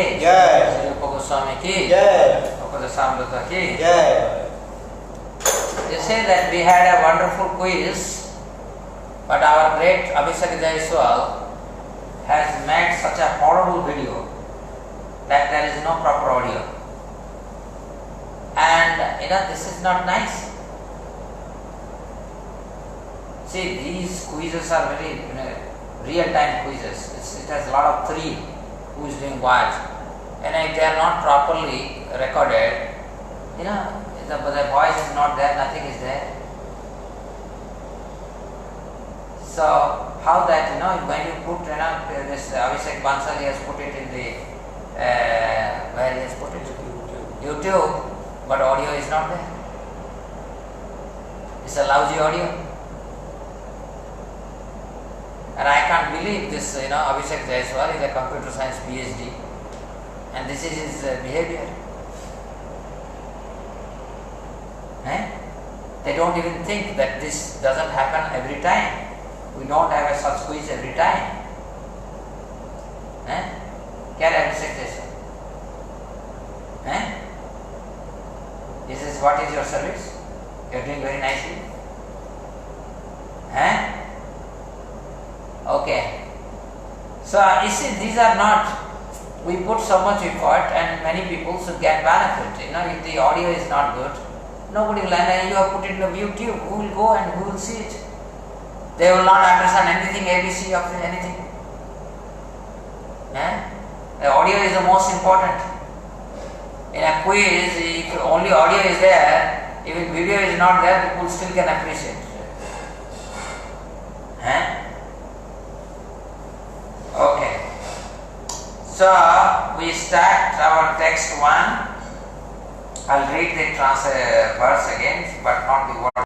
ki, Jai. Śrī Rūpa Gosvāmī ki, Jai. Upadeśāmṛta ki. Jai. You say that we had a wonderful quiz, but our great Abhishek Jaiswal has made such a horrible video that there is no proper audio. And this is not nice. See, these quizzes are very real-time quizzes. It has a lot of thrill, who is doing what. And if they are not properly recorded, the voice is not there, nothing is there. So, how that, when you put, this Abhishek Bansal, he has put it in the, where he has put it? YouTube, but audio is not there. It's a lousy audio. And I can't believe this, Abhishek Jaiswal is a computer science PhD, and this is his behavior. They don't even think that this doesn't happen every time. We don't have a such quiz every time. Kya hai Abhishek Jaiswal? What is your service? You are doing very nicely. Okay. So you see, these are not, we put so much effort and many people should get benefit. If the audio is not good, nobody will, and you have put it in YouTube, who will go and who will see it? They will not understand anything, ABC of anything. The audio is the most important. In a quiz, if only audio is there, even video is not there, people still can appreciate. Okay. So, we start our text 1. I'll read the verse again, but not the word.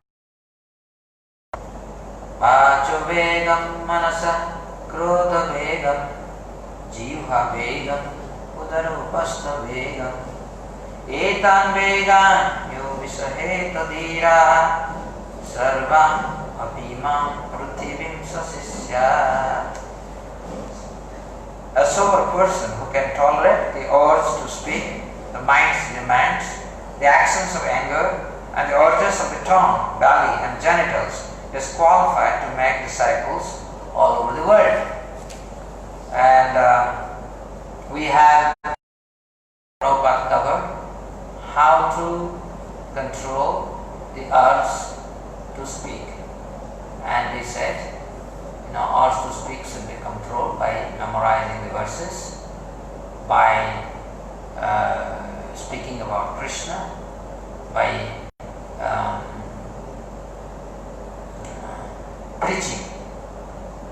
Vacho vegam manasa krodha vegam jivha vegam udarupastha vegam etan vegan yo visaheta dhira sarvam apimam prithivim sasisya. A sober person who can tolerate the urge to speak, the mind's demands, the actions of anger, and the urges of the tongue, belly, and genitals is qualified to make disciples all over the world. And we have Prabhupada covered how to control the urge to speak. And he said, urge to speak should be controlled by memorizing the verses, by speaking about Krishna, by preaching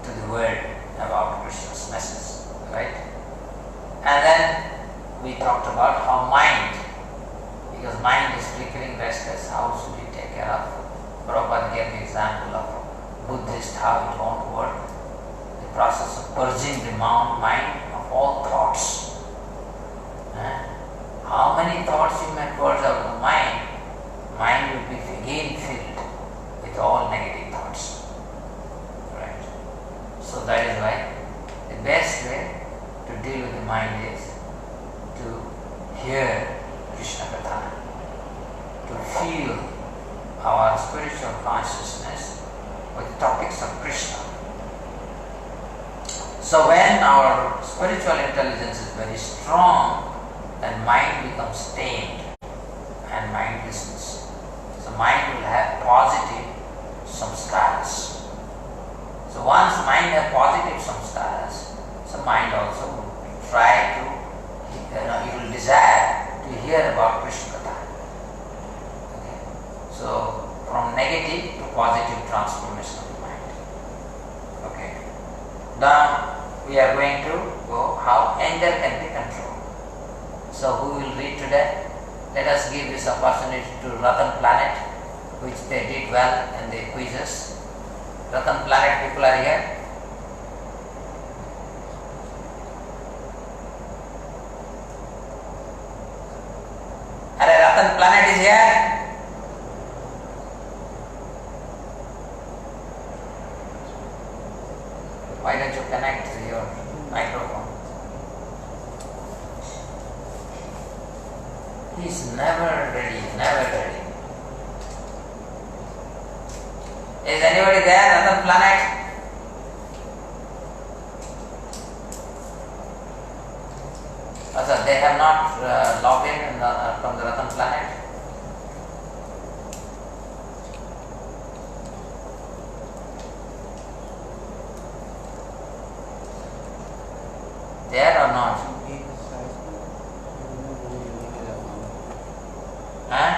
to the world about Krishna's message, right? And then we talked about how mind, because mind is flickering, restless, how should we take care of? Prabhupada gave the example of Buddhist, how it won't work. The process of purging the mind of all thoughts. How many thoughts you may purge out of the mind will be again filled with all negative thoughts. Right? So that is why the best way to deal with the mind is to hear Krishna Katha, to feel our spiritual consciousness with topics of Krishna. So when our spiritual intelligence is very strong, then mind becomes stained and mindlessness. So mind will have positive samskaras. So once mind has positive samskaras, so mind also will try to, it will desire to hear about Krishna Katha. Okay. So from negative to positive transformation of the mind. Okay. Now we are going to go how anger can be controlled. So who will read today? Let us give this opportunity to Ratan Planet, which they did well in the quizzes. Ratan Planet people are here. Ratan Planet is here. Why don't you connect your microphone? He is never ready, never ready. Is anybody there, Ratan planet? So they have not logged in from the Ratan planet. There or not? Huh?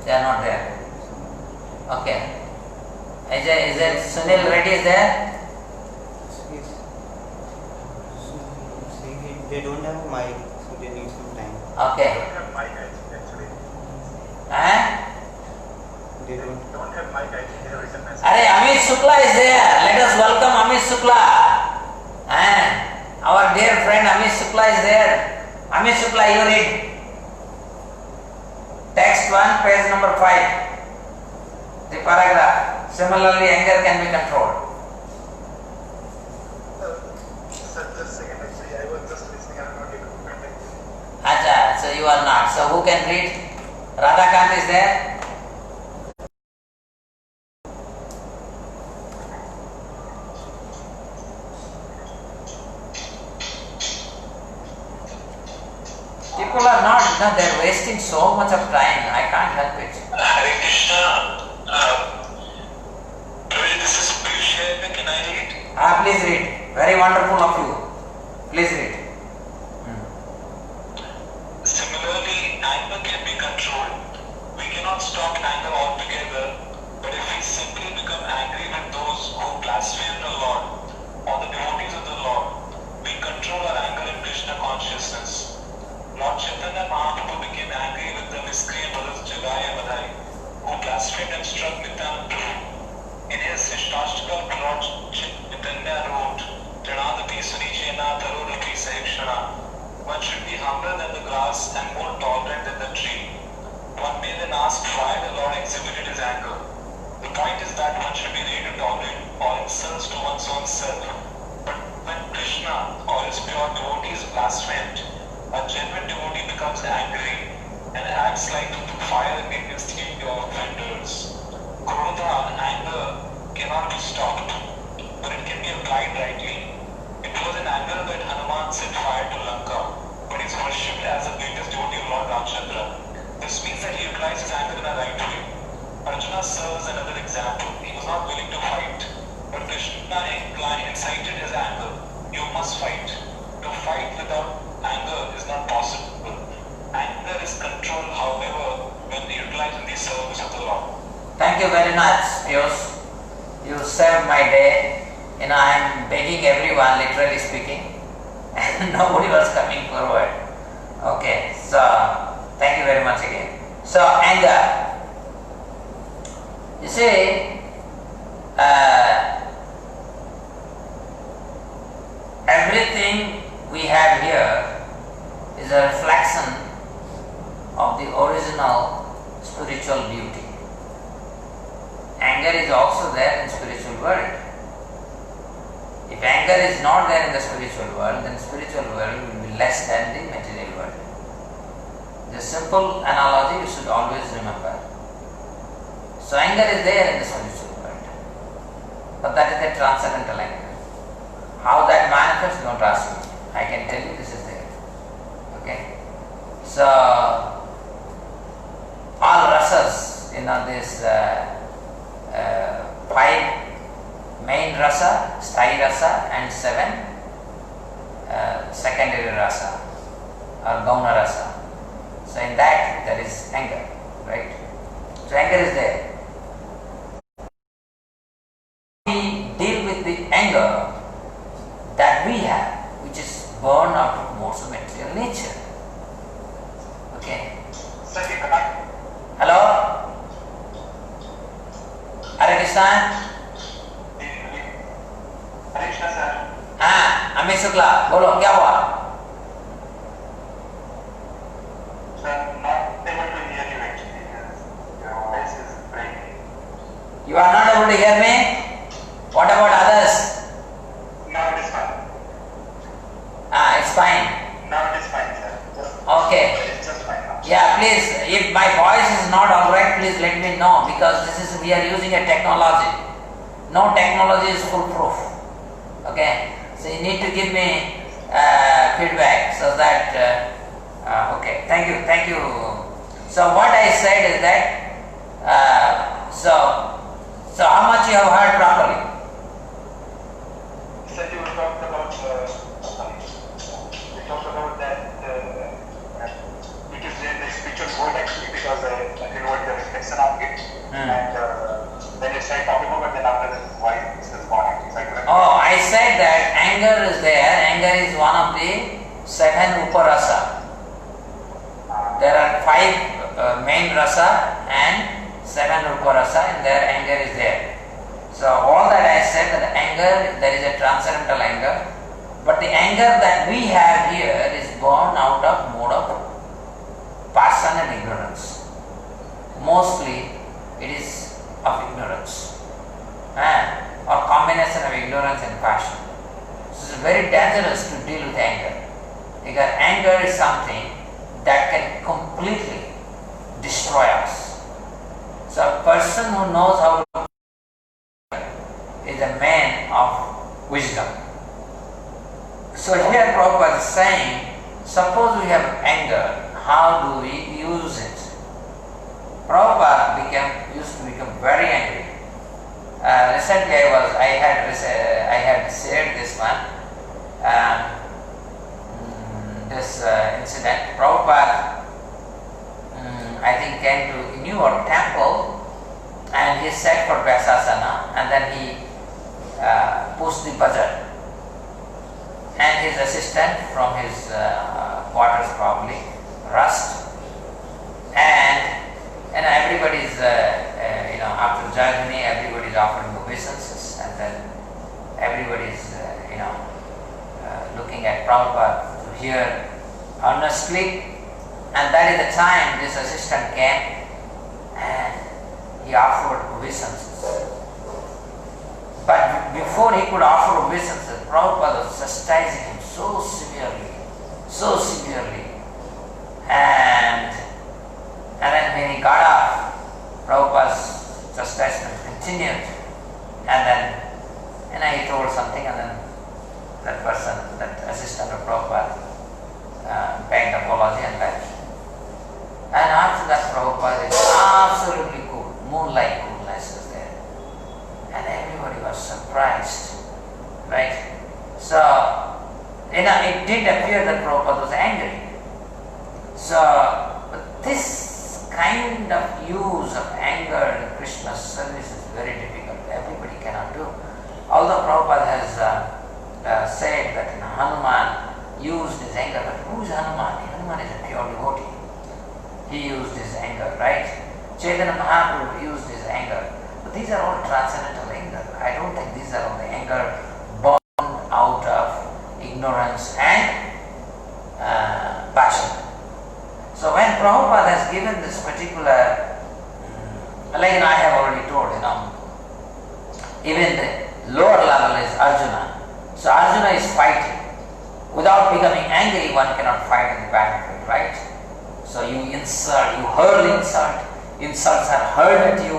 They are not there. Okay. Is it Sunil Reddy is there? They don't have a mic, so they need some time. Okay. They don't have mic actually. Huh? They don't have mic, I think they have written message. Arey, Amit Shukla is there. Let us welcome Amit Shukla. Our dear friend Amit Shukla is there. Amit Shukla, you read. Text 1, page number 5. The paragraph. Similarly, anger can be controlled. Sir, just a second, actually, I was just listening, I'm not able to contact you. Acha, so you are not. So who can read? Radhakant is there? People are not, they are wasting so much of time. I can't help it. Hare Krishna. This is Piyush. Can I read? Please read. Very wonderful of you. Please read. Similarly, anger can be controlled. We cannot stop anger altogether, but if we simply become angry with those who blaspheme the Lord or the devotees of the Lord, we control our anger in Krishna consciousness. Lord Chaitanya Mahāprabhu became angry with the miscreant brothers Jagai and Madai, who blasphemed and struck Nityananda. In his Śikṣāṣṭaka, Lord Chaitanya wrote, Trinadati Sunichena Tarorapi Sahikshana. One should be humbler than the grass and more tolerant than the tree. One may then ask why the Lord exhibited his anger. The point is that one should be ready to tolerate all insults to one's own self. But when Krishna or his pure devotee is blasphemed, a genuine devotee becomes angry and acts like fire against the offenders. Krodha, anger, cannot be stopped, but it can be applied rightly. It was in anger that Hanuman set fire to Lanka, but he is worshipped as the greatest devotee of Lord Ramchandra. This means that he utilized his anger in a right way. Arjuna serves another example. He was not willing to fight, but Krishna incited his anger. You must fight. To fight without anger is not possible. Anger is controlled, however, when utilized in the service of the Lord. Thank you very much, Piyush. You saved my day. I am begging everyone, literally speaking, and nobody was coming forward. Okay, so thank you very much again. So anger. You see, everything we have here is a reflection of the original spiritual beauty. Anger is also there in the spiritual world. If anger is not there in the spiritual world, then spiritual world will be less than the material world. The simple analogy you should always remember. So anger is there in the spiritual world, but that is the transcendental anger. How that manifests, don't ask me. I can tell you this is there. Okay? So all rasas, this 5 main rasa, sthāyi rasa, and 7 secondary rasa or gauna rasa. So in that there is anger, right? So anger is there. We deal with the anger that we have, which is born out of modes of material nature. Okay. Hello? Hare Krishna. Hare Krishna, sir. Amit Shukla बोलो क्या हुआ? Sir, not able to hear you actually. Your voice is breaking. You are not able to hear me? What about others? let me know, because we are using a technology. No technology is foolproof. Okay, so you need to give me feedback so that. Okay, thank you. So what I said is that. So how much you have heard properly? You said you talked about that it is in the spiritual world actually, because you know the reflection of it, and then you started talking about, then after that why this is born. I said that anger is there. Anger is one of the 7 uparasa. There are 5 main rasa and 7 uparasa, and their anger is there. So all that I said, that anger, there is a transcendental anger, but the anger that we have here is born out of mode of passion and ignorance. Mostly it is of ignorance, or combination of ignorance and passion. So it's very dangerous to deal with anger, because anger is something that can completely destroy us. So a person who knows how to is a man of wisdom. So here Prabhupada is saying, suppose we have anger, how do we use it? Prabhupada used to become very angry. Recently I had shared this one, this incident. Prabhupada, I think, came to New York temple, and he sat for Vaisasana, and then he pushed the buzzer, and his assistant from his quarters probably rushed, and everybody's after Jagni, everybody's offering obeisances, and then everybody's looking at Prabhupada to hear honestly, and that is the time this assistant came and he offered obeisances. But before he could offer obeisances, Prabhupada was chastising him so severely, and then when he got up, Prabhupada's chastisement continued, and then he told something, and then that person, that assistant of Prabhupada, begged apology and left. And after that, Prabhupada is absolutely cool, moonlight coolness was there, and everybody was surprised, right? So, it did appear that Prabhupada was angry. So, but this kind of use of anger in Krishna's service is very difficult. Everybody cannot do. Although Prabhupada has said that Hanuman used his anger, but who is Hanuman? Hanuman is a pure devotee. He used his anger, right? Chaitanya Mahāprabhu used his anger. But these are all transcendental anger. I don't think these are all the anger born out of ignorance and passion. So when Prabhupada has given this particular, like I have already told, even the lower level is Arjuna. So Arjuna is fighting. Without becoming angry, one cannot fight in the battlefield, right? So you insult, you hurl insult, insults are hurled at you,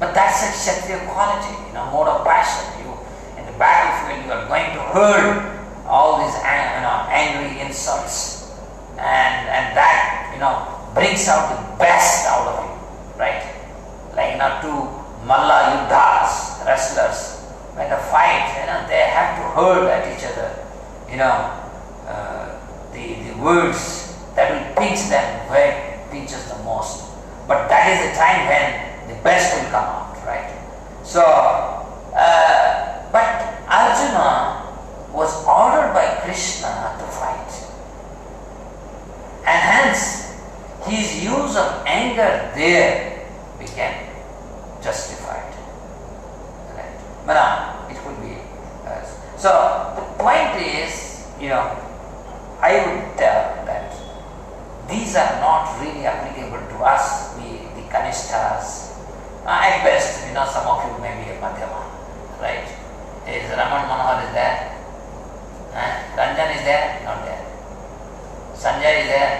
but that's a Kshatriya quality, mode of passion. You, in the battlefield, you are going to hurl all these angry insults, and that brings out the best out of you, right? Like two Malla Yuddhas, wrestlers, when they fight, they have to hurl at each other, the words that will pinch them where it pinches the most. But that is the time when the best will come out, right? So, but Arjuna was ordered by Krishna to fight, and hence his use of anger there became justified. Right? But now it could be. So the point is, I would tell that these are not really applicable to us, the Kanishtas. At best, some of you may be a Madhyama, right? Is Raman Manohar is there? Ranjan is there? Not there. Sanjay is there?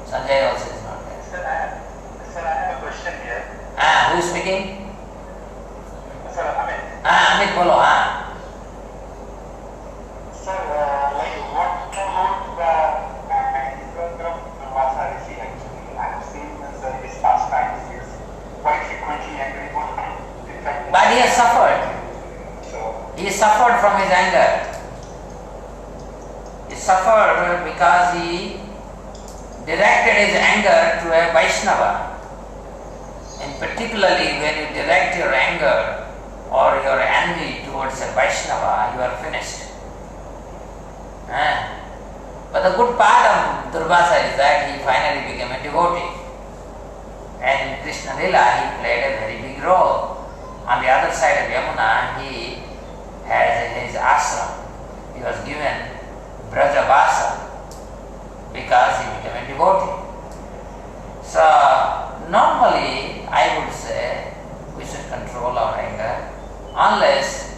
Sanjay also is not there. Sir, I have जी बोलो. हाँ. Sir, like what about the Durvasa Rishi actually? I have seen his pastimes. He is quite frequently angry. In fact, But he has suffered. so He suffered from his anger. He suffered because he directed his anger to a Vaiṣṇava. And particularly when you direct your anger or your envy towards a Vaiṣṇava, you are finished. But the good part of Durvasa is that he finally became a devotee. And in Krishna Lila he played a very big role. On the other side of Yamuna he has his ashram. He was given Brajavasa because he became a devotee. So normally I would say we should control our anger unless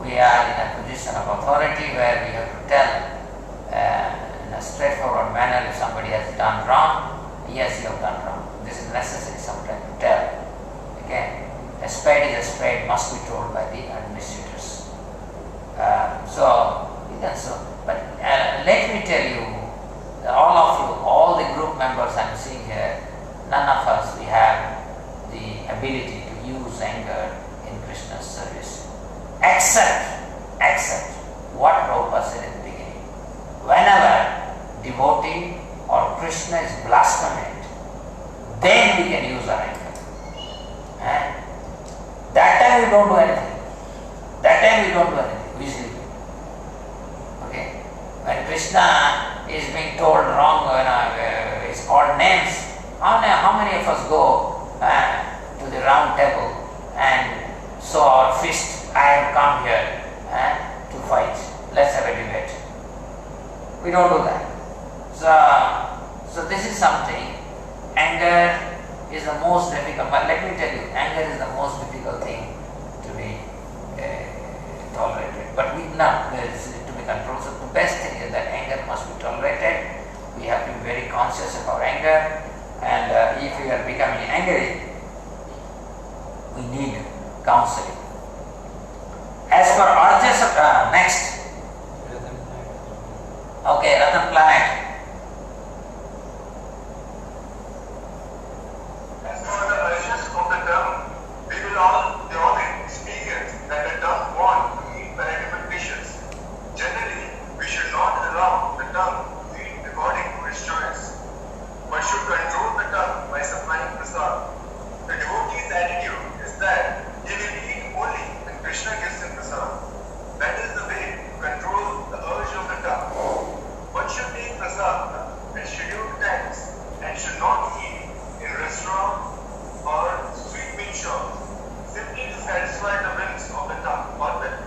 we are in a position of authority where we have to tell in a straightforward manner if somebody has done wrong. Yes, you have done wrong. This is necessary sometimes to tell. Okay, a spade is a spade must be told by the administrators. But let me tell you, all of you, all the group members I am seeing here, none of us we have the ability to use anger in Krishna's service, except what Prabhupada said in the beginning. Whenever devotee or Krishna is blasphemed, then we can use our anger. That time we don't do anything. We sleep. Okay? When Krishna is being told wrong, is called names, how many of us go to the round table and show our fist, I have come here to fight, let's have a debate. We don't do that. So this is something, anger is the most difficult, but let me tell you, anger is the most difficult thing to be tolerated, but to be controlled. So the best thing is that anger must be tolerated. We have to be very conscious of our anger, and if we are becoming angry, we need counseling. As for Arjuna, next. Okay, Ratan Planet. as for the origins of the term, they all experience that the term want to eat palatable dishes. Generally, we should not allow the tongue to eat according to its choice, but should control the tongue by supplying prasad. The devotee's attitude is that he will eat only when Krishna gives him prasad. That is the way to control the urge of the tongue. One should take prasad at scheduled times and should not eat in restaurants or sweetmeat shops simply to satisfy the whims of the tongue or belly.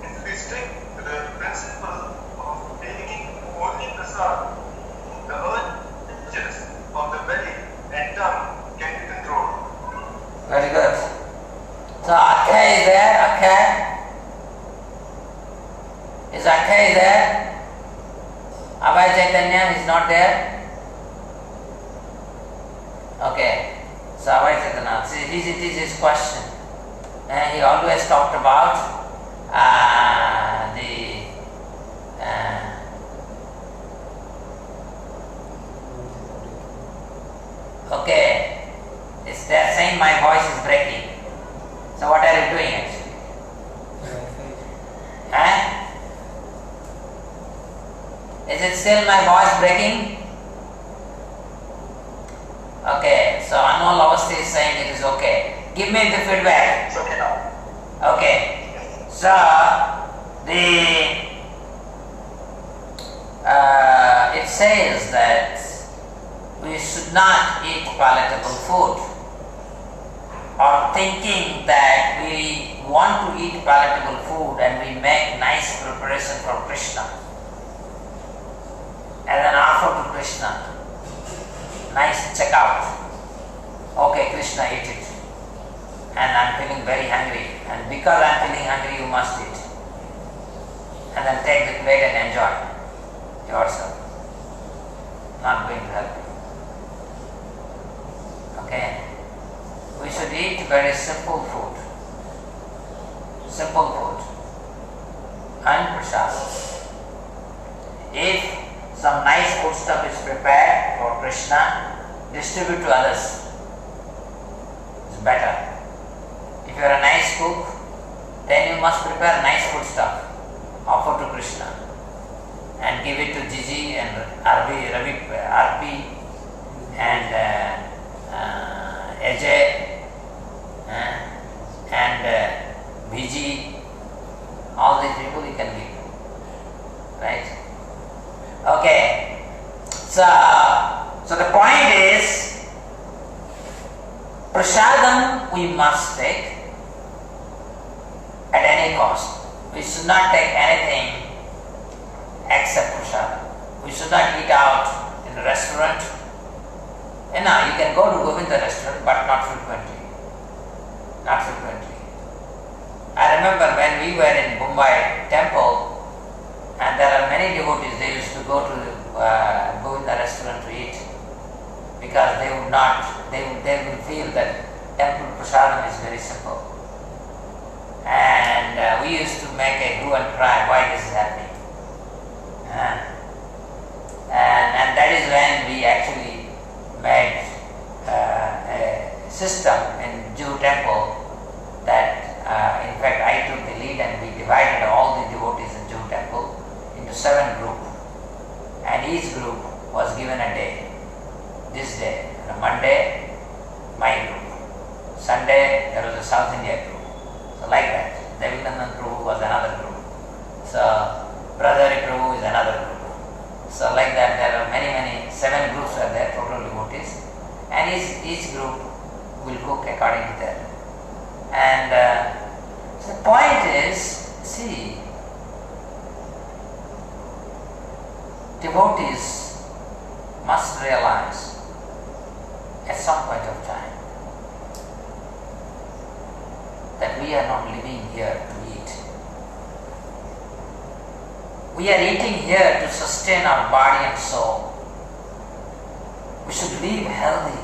If we stick to the principle of taking only prasad, the urges of the belly and tongue can be controlled. Very good. So Akshay is there, Akshay? Is Akshay there? Abhay Chaitanya is not there? Okay. So Abhay Chaitanya, see, it is his question. And he always talked about okay, it's they're saying my voice is breaking. So what are you doing actually? Is it still my voice breaking? Okay, so Anmol Avasthi is saying it is okay. Give me the feedback. It's okay now. Okay, so it says that we should not eat palatable food, or thinking that we want to eat palatable food and we make nice preparation for Krishna as an offer to Krishna. Nice checkout. Okay, Krishna, eat it. And I'm feeling very hungry. And because I'm feeling hungry, you must eat. And then take the plate and enjoy yourself. Not going to help you. Okay? We should eat very simple food. simple food, and prasadam. If some nice food stuff is prepared for Krishna, distribute to others. It's better. If you are a nice cook, then you must prepare nice food stuff, offer to Krishna, and give it to Gigi and Arpi and Ajay and Biji. All these people you can give, right? Okay. So the point is, prasadam we must take at any cost. We should not take anything except prasadam. We should not eat out in a restaurant. You know, you can go to Govinda restaurant, but not frequently. Not frequently. I remember when we were in Mumbai temple, and there are many devotees, they used to go to Govinda restaurant to eat, because they would feel that temple prasadam is very simple. And we used to make a hue and cry, why this is happening? And that is when we actually made a system in Jew temple that in fact I took the lead, and we divided all the devotees in Jew temple into 7 groups, and each group was given a day. This day, on a Monday, my group. Sunday, there was a South India group. So like that. Devinandan Prabhu was another group. So Brother Prabhu is another group. So like that, there are many, 7 groups are there, total devotees, and each group will cook according to that. And so the point is, see, devotees must realize at some point of time that we are not living here to eat. We are eating here to sustain our body and soul. We should live healthy.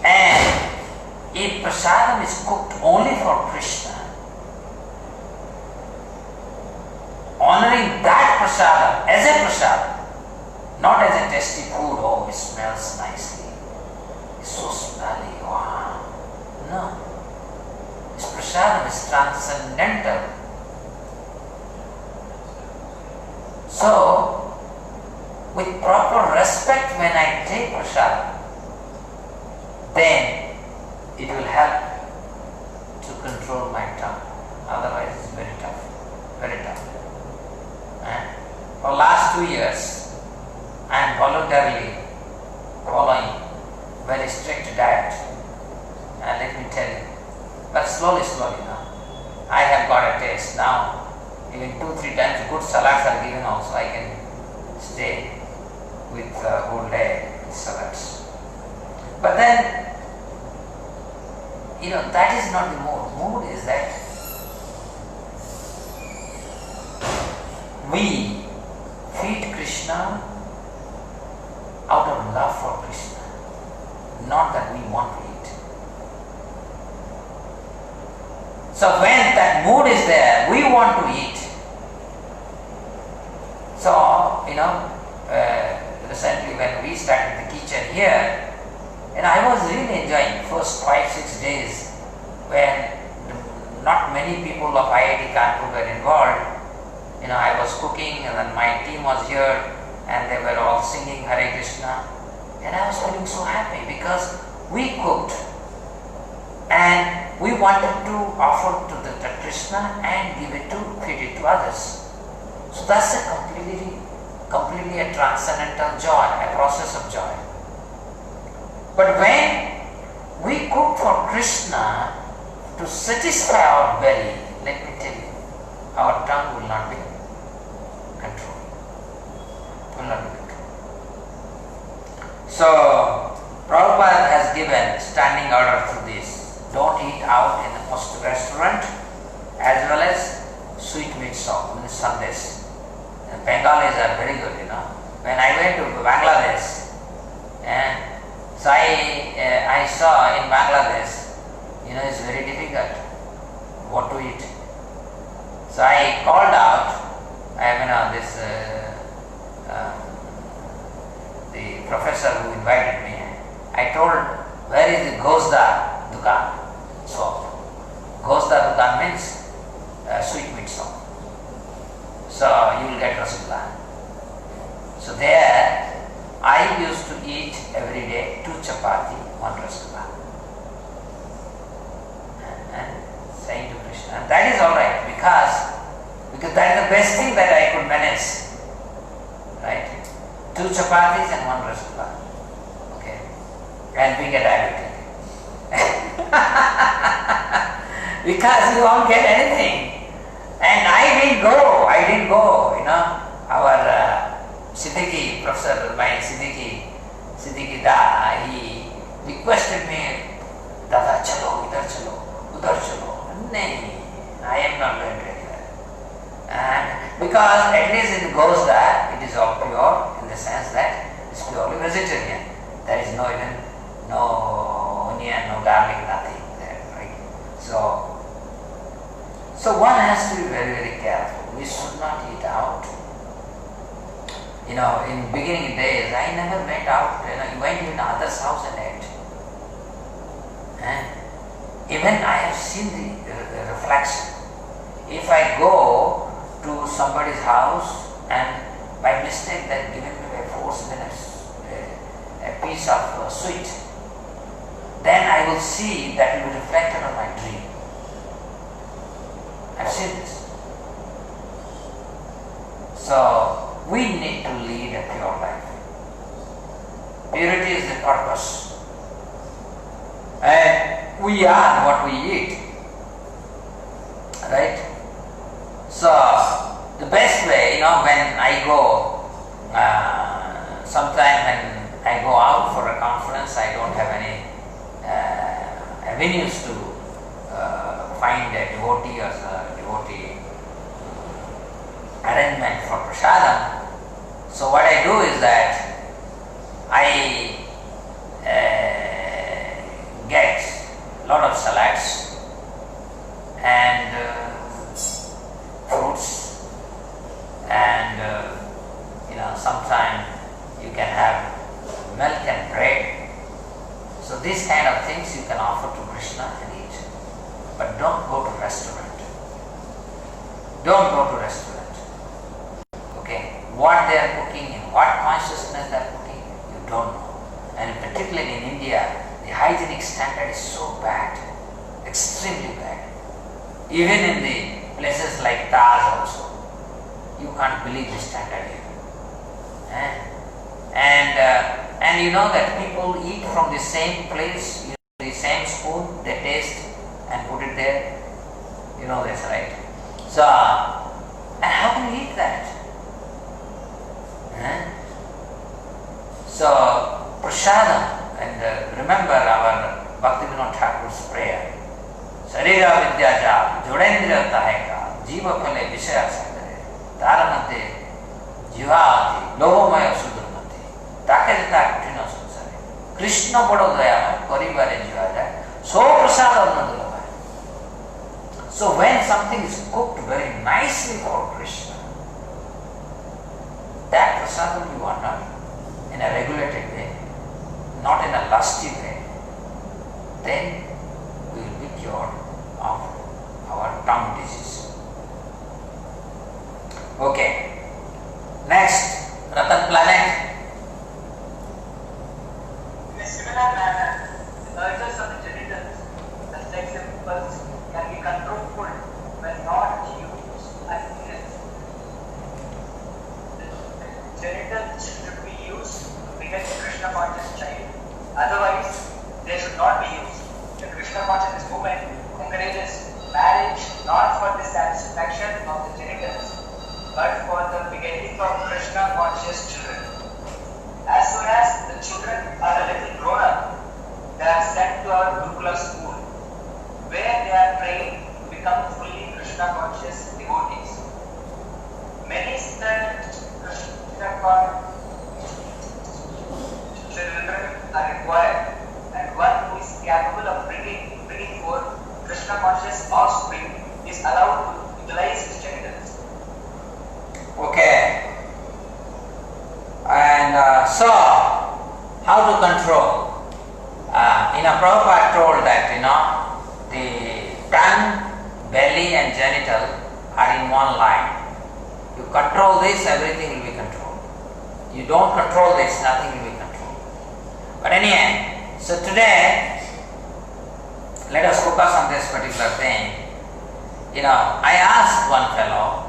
And if prasadam is cooked only for Krishna, honoring that prasadam as a prasadam, not as a tasty food, oh, it smells nicely, it's so smelly, wow. No. This prasadam is transcendental. So, with proper respect when I take prasadam, then it will help to control my tongue. Otherwise it's very tough. Very tough. For last 2 years, I am voluntarily following very strict diet. And let me tell you, but slowly now, I have got a taste. Now, even 2-3 times good salads are given also, I can stay with whole day with salads. But then, that is not the mood. Mood is that we feed Krishna out of love for Krishna, not that we want to eat. So when that mood is there, we want to eat. So, recently when we started the kitchen here, and I was really enjoying the first 5-6 days when not many people of IIT Kanpur were involved. I was cooking, and then my team was here, and they were all singing Hare Krishna, and I was feeling so happy because we cooked and we wanted to offer to the Krishna and feed it to others. So that's a completely a transcendental joy, a process of joy. But when we cook for Krishna to satisfy our belly, let me tell you, our tongue will not be controlled. So, Prabhupada has given standing order to this. Don't eat out in the most restaurant, as well as sweet meat shop, Sundays. And Bengalis are very good, When I went to Bangladesh, so I saw in Bangladesh, it's very difficult what to eat. So I called out, the professor who invited me, I told, where is the Gosda Dukan shop? Gosda Dukan means sweet meat shop. So you will get rasgulla. So there I used to eat every day 2 chapati, 1 rasgulla. And saying to Krishna, and that is alright because that is the best thing that I could manage. Right? 2 chapatis and 1 rasgulla. Okay. And we get diabetic. Because you won't get anything. And I didn't go. Our Siddiqui, Professor, my Siddiqui Da, he requested me, Dada, chalo, idhar chalo, udhar chalo. Nahi, I am not going to anywhere. And because at least it goes that it is all pure in the sense that it's purely vegetarian. There is no onion, no garlic, nothing there, right? So one has to be very, very careful. We should not eat out. In beginning days, I never went out. You went in others' house and ate. Even I have seen the reflection. If I go to somebody's house and by mistake they're given me by force a piece of sweet, then I will see that it will be reflected on my dream. I've seen this. So we need to lead a pure life. Purity is the purpose. And we are what we eat. Right? So the best way, when I go, sometime when I go out for a conference, I don't have any avenues to find a devotee or a devotee arrangement for prasadam. So what I do is that I get a lot of salads and fruits, and sometimes you can have milk and bread. So these kind of things you can offer to Krishna and eat. But don't go to restaurant. Don't go to restaurant. Okay? What they are cooking, in what consciousness they are cooking, you don't know. And particularly in India, the hygienic standard is so bad, extremely bad. Even in the places like Taj also, you can't believe the standard here. And you know that people eat from the same place, the same spoon, they taste and put it there. You know this, right? So, and how can you eat that? So, prasadam, and remember our Bhaktivinoda Thakur's prayer. Sarira vidyaja, jodendra taheka, jiva phale vishaya sakare, taramate, jivati, lobomaya sudurmati, takajata kuthina sansare, Krishna bado dayamaya, karibare jivaja, so prasadam nadulabaya. So when something is cooked very nicely for Krishna, that prasadam you want not in a regulated way, not in a lusty way, then we will be cured of our tongue disease. Okay. Next, Ratan planet. In a similar manner, the urges of the genitals, the sex impulse, can be controlled when not used as needed. The genitals should be used to beget a Krishna conscious child. Otherwise, they should not be used. The Krishna conscious movement encourages marriage not for the satisfaction of the genitals, but for the begetting of Krishna conscious children. As soon as the children are a little grown up, they are sent to our Gurukula school, where they are trained to become fully Krishna conscious devotees. Many such Krishna conscious children are required, and one who is capable of bringing forth Prabhupada told that, the tongue, belly and genital are in one line. You control this, everything will be controlled. You don't control this, nothing will be controlled. But anyway, so today, let us focus on this particular thing. I asked one fellow,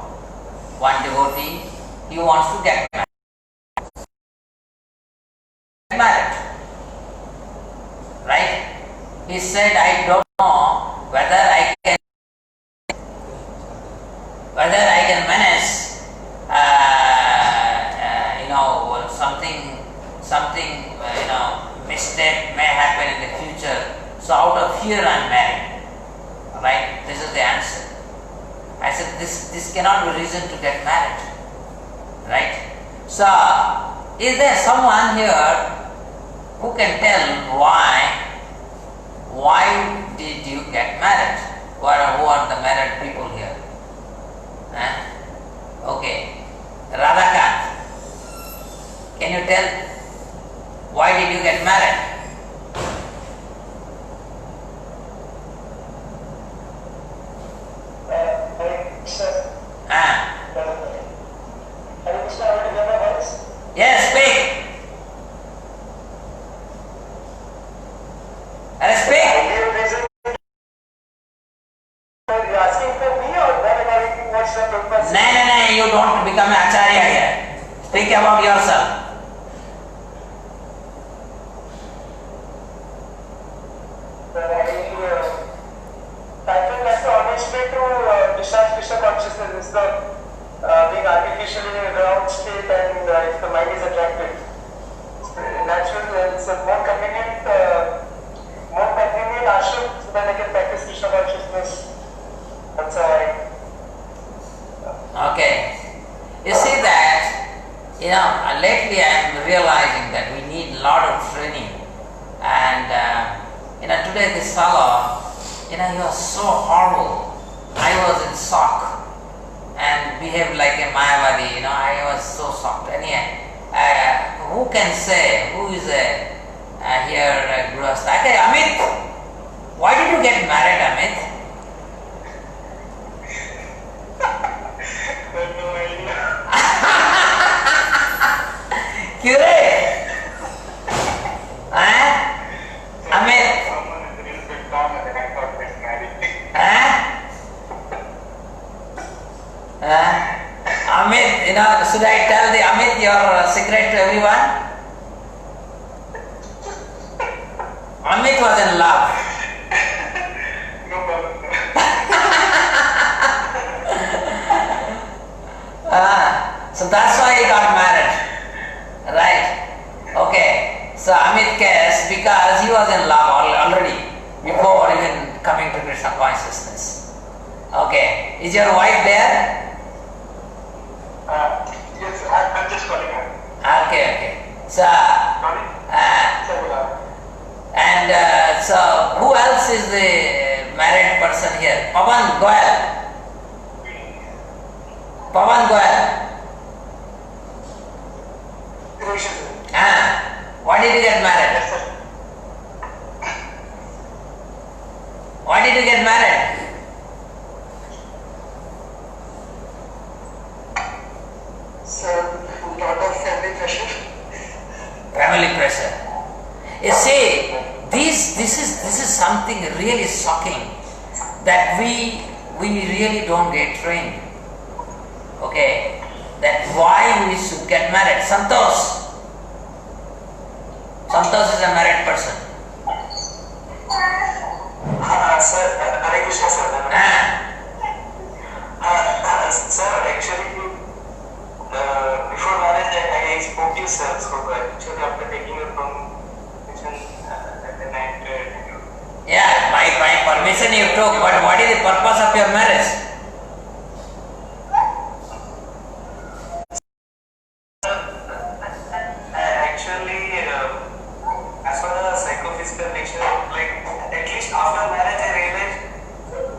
one devotee, he wants to get married. Right? He said, I don't know whether I can manage, something, mistake may happen in the future. So out of fear I am married. Right? This is the answer. I said, this cannot be reason to get married. Right? So, is there someone here who can tell why did you get married? Who are the married people here? Okay. Radhakant, can you tell why did you get married? Yes, speak. Speak. You're asking for me or what's the purpose? No, you don't become an acharya here. Speak about yourself. I think that's the honest way to discharge Krishna consciousness is the being artificially in a ground state and if the mind is attracted. Naturally, it's a more convenient ashram so that I can practice Krishna consciousness. That's how Okay. You see that, lately I am realizing that we need a lot of training. And, today this fellow, he was so horrible. I was in shock and behaved like a Mayavadi, I was so shocked. Anyway, who can say, who is here Grihastha? Okay, Amit, why did you get married, Amit? no idea. Curious? Amit? Someone is a little bit calm and I thought it's married. Amit, should I tell the Amit your secret to everyone? Amit was in love. No problem. So that's why he got married. Right? Okay. So Amit cares because he was in love already before even coming to Krishna consciousness. Okay. Is your wife there? Yes, I'm just calling her. Okay. So, Sorry? so who else is the married person here? Pavan Goyal. Pavan Goyal. Why did you get married? Yes, sir. Why did you get married? So, lot of family pressure. Family pressure. You see, this is something really shocking that we really don't get trained. Okay, that why we should get married. Santosh is a married person. Sir, Hare Krishna, sir. Sir, actually, before marriage, I spoke to you, sir. So, actually, after taking your permission, at the night, Yeah, my permission you took, but what is the purpose of your marriage? actually, as far as psychophysical nature, like, at least after marriage, I realized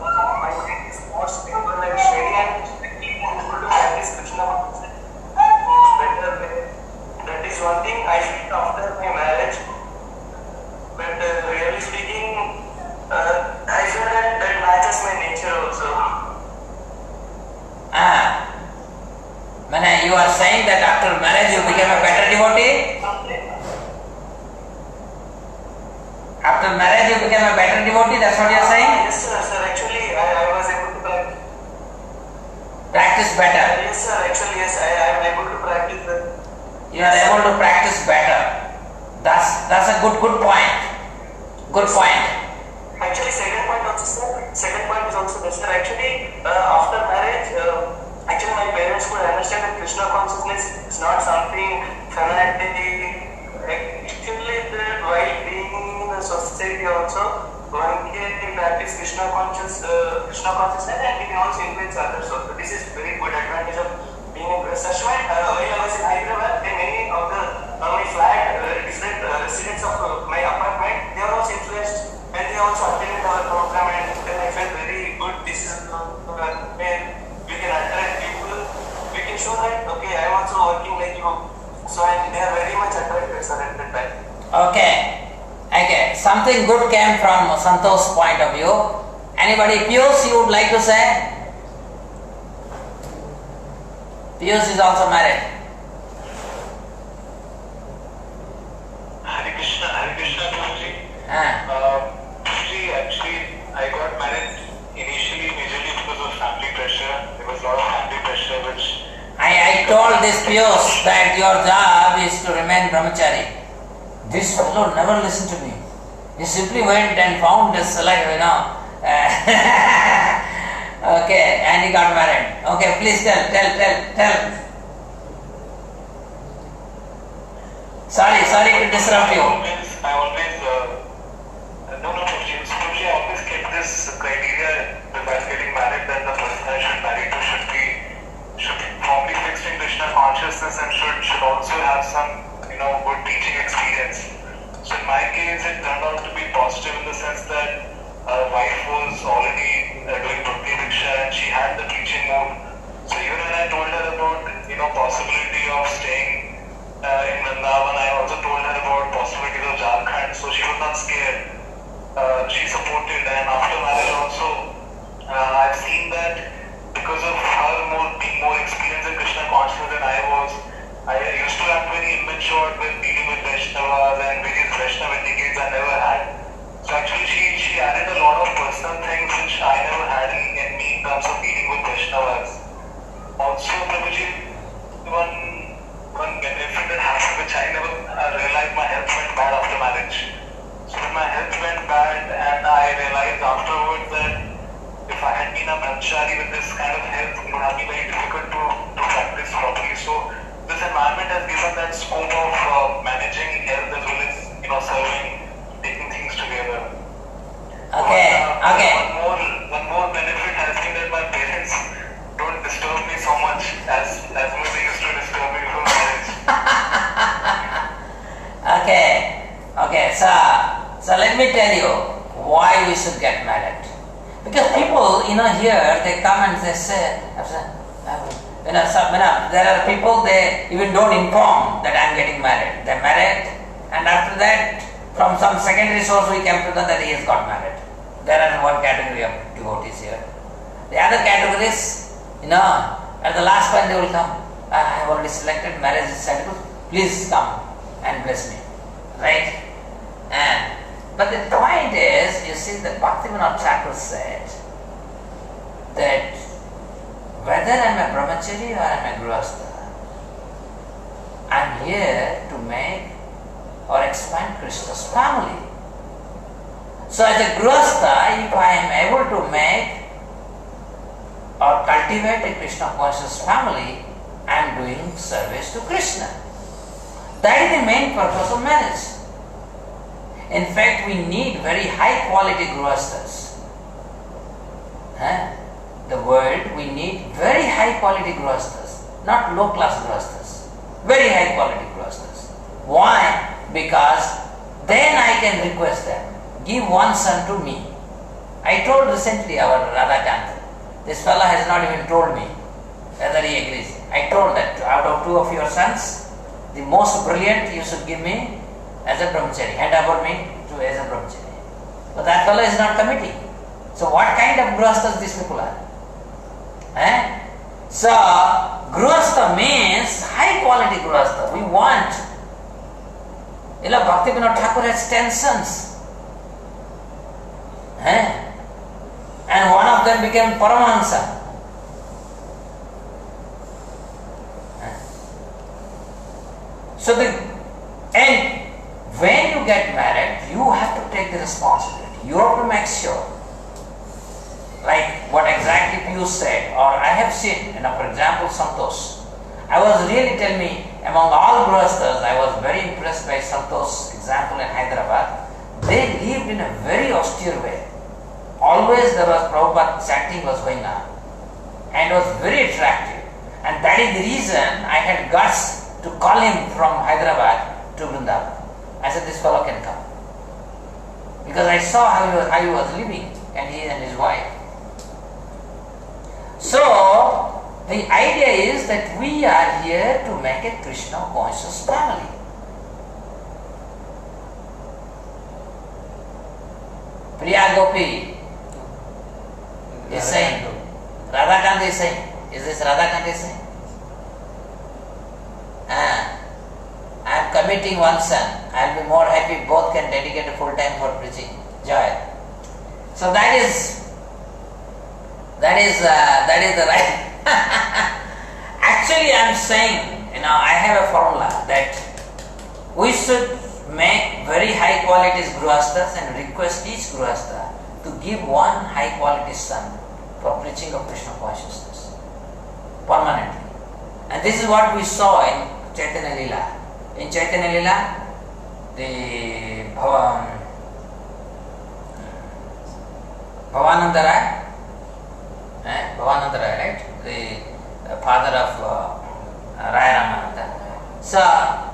my mind is more stable and steady and able to practice Krishna better way. That is one thing I feel after my marriage. But really you become a better devotee, that's what you are saying? Yes, sir. Actually, I was able to Practice better. Yes, sir. Actually, yes, I am able to practice that. You are able to practice better. That's a good point. Good point. Actually, second point is also this, sir. Actually, after marriage, actually my parents could understand that Krishna consciousness is not something fanatic. Actually, that while being in the society also, one can practice Krishna consciousness and we can also influence others. So this is very good advantage of being a Grihastha. When I was in Hyderabad, many of my flat residents of my apartment, they are also influenced and they also attended our program, and then I felt very good. This is where we can attract people. We can show that okay, I am also working like you. So they are very much attracted, sir, at that time. Okay. Something good came from Santosh's point of view. Anybody, Piyush, you would like to say? Piyush is also married. Hare Krishna, Prabhuji. Prabhuji, actually, I got married initially majorly because of family pressure. There was a lot of family pressure which... I told this Piyush that your job is to remain brahmachari. This fellow never listened to me. He simply went and found this, okay, and he got married. Okay, please tell. Sorry to disrupt you. I always kept this criteria while getting married that the person I should marry to should be firmly fixed in Krishna consciousness and should also have some good teaching experience. So in my case, it turned out to be positive in the sense that our wife was already doing Bhakti Diksha and she had the teaching mood. So even when I told her about possibility of staying in Vrindavan, I also told her about possibilities of Jharkhand. So she was not scared. She supported, and after marriage also, I've seen that because of her being more experienced in Krishna consciousness than I used to act very immature with dealing with Vaiṣṇavas and various Vaishnava etiquettes I never had. So actually she added a lot of personal things which I never had in me in terms of dealing with Vaishnavas. Also, Prabhuji, one benefit that happened which I never realized, my health went bad after marriage. So when my health went bad and I realized afterwards that if I had been a brahmachari with this kind of health, it would have been very difficult to practice properly. So this environment has given that scope of managing health as well as serving, taking things together. Okay. One more benefit has been that my parents don't disturb me so much as much as they used to disturb me before marriage. Okay. So let me tell you why we should get married. Because people, here they come and they say, there are people, they even don't inform that I am getting married. They are married, and after that, from some secondary source we came to know that he has got married. There are one category of devotees here. The other categories, at the last point they will come. I have already selected, marriage is settled. Please come and bless me. Right? But the point is, you see, that Bhaktivinoda Thakur said that whether I am a brahmachari or I am a grihastha, I am here to make or expand Krishna's family. So as a grihastha, if I am able to make or cultivate a Krishna conscious family, I am doing service to Krishna. That is the main purpose of marriage. In fact, we need very high quality grihasthas. The world, we need very high quality grihasthas, not low class grihasthas. Very high quality grihasthas. Why? Because then I can request them, give one son to me. I told recently our Radhakant, this fellow has not even told me whether he agrees. I told that out of two of your sons, the most brilliant you should give me as a brahmachari, hand over me to as a brahmachari. But that fellow is not committing. So what kind of grihasthas these people are? So grihastha means high quality grihastha. We want. Bhaktivinoda Thakur has 10 sons. of them became Paramahansa. So and when you get married, you have to take the responsibility. You have to make sure, like what exactly you said, or I have seen, for example, Santosh. I was really telling me, among all grihasthas, I was very impressed by Santosh's example in Hyderabad. They lived in a very austere way. Always there was Prabhupada chanting was going on, and it was very attractive. And that is the reason I had guts to call him from Hyderabad to Vrindavan. I said, this fellow can come. Because I saw how he was living, and he and his wife. So, the idea is that we are here to make a Krishna conscious family. Priya Gopi is saying, Radhakant is saying, is this Radhakant is saying? I am committing one son. I will be more happy both can dedicate a full time for preaching. Joy. So that is the right. Actually, I am saying, I have a formula that we should make very high quality grihasthas and request each grihastha to give one high quality son for preaching of Krishna consciousness permanently. And this is what we saw in Chaitanya Lila. In Chaitanya Lila, the Bhavananda Rai, right? The father of Rai Ramananda. So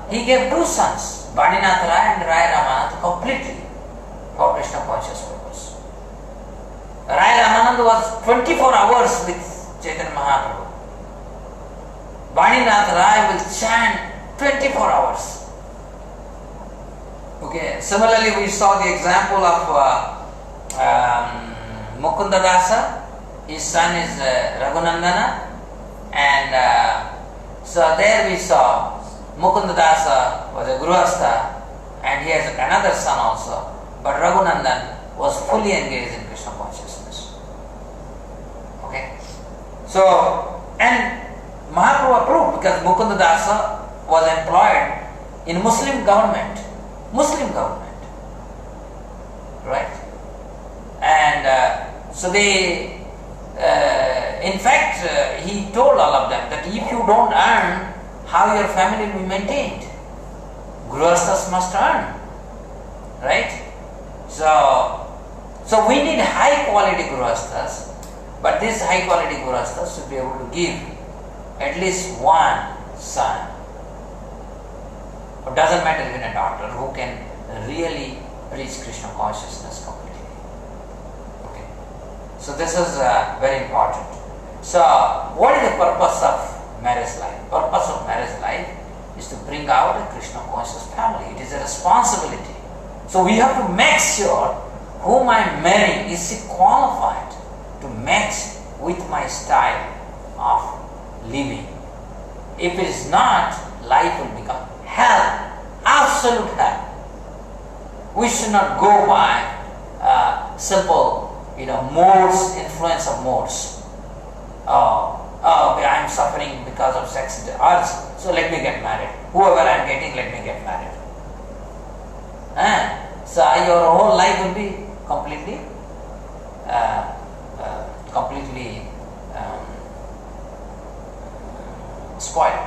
he gave two sons, Bhaninath Rai and Rai Ramananda, completely for Krishna conscious purpose. Rai Ramananda was 24 hours with Chaitanya Mahaprabhu. Bhaninath Rai will chant 24 hours. Okay. Similarly, we saw the example of Mukunda Dasa. His son is Raghunandana, and so there we saw Mukunda Dasa was a grihastha, and he has another son also. But Raghunandan was fully engaged in Krishna consciousness. Okay. So, and Mahaprabhu approved because Mukunda Dasa was employed in Muslim government, right? And so they, in fact, he told all of them that if you don't earn, how your family will be maintained? Grihasthas must earn, right? So we need high quality grihasthas, but these high quality grihasthas should be able to give at least one son. It doesn't matter, even a daughter who can really reach Krishna consciousness completely. Okay. So this is very important. So what is the purpose of marriage life? Purpose of marriage life is to bring out a Krishna conscious family. It is a responsibility. So we have to make sure whom I am marrying is she qualified to match with my style of living. If it is not, life will become hell, absolute hell. We should not go by simple, modes, influence of modes. Okay, I am suffering because of sex urge, so let me get married. Whoever I am getting, let me get married. So your whole life will be completely spoiled.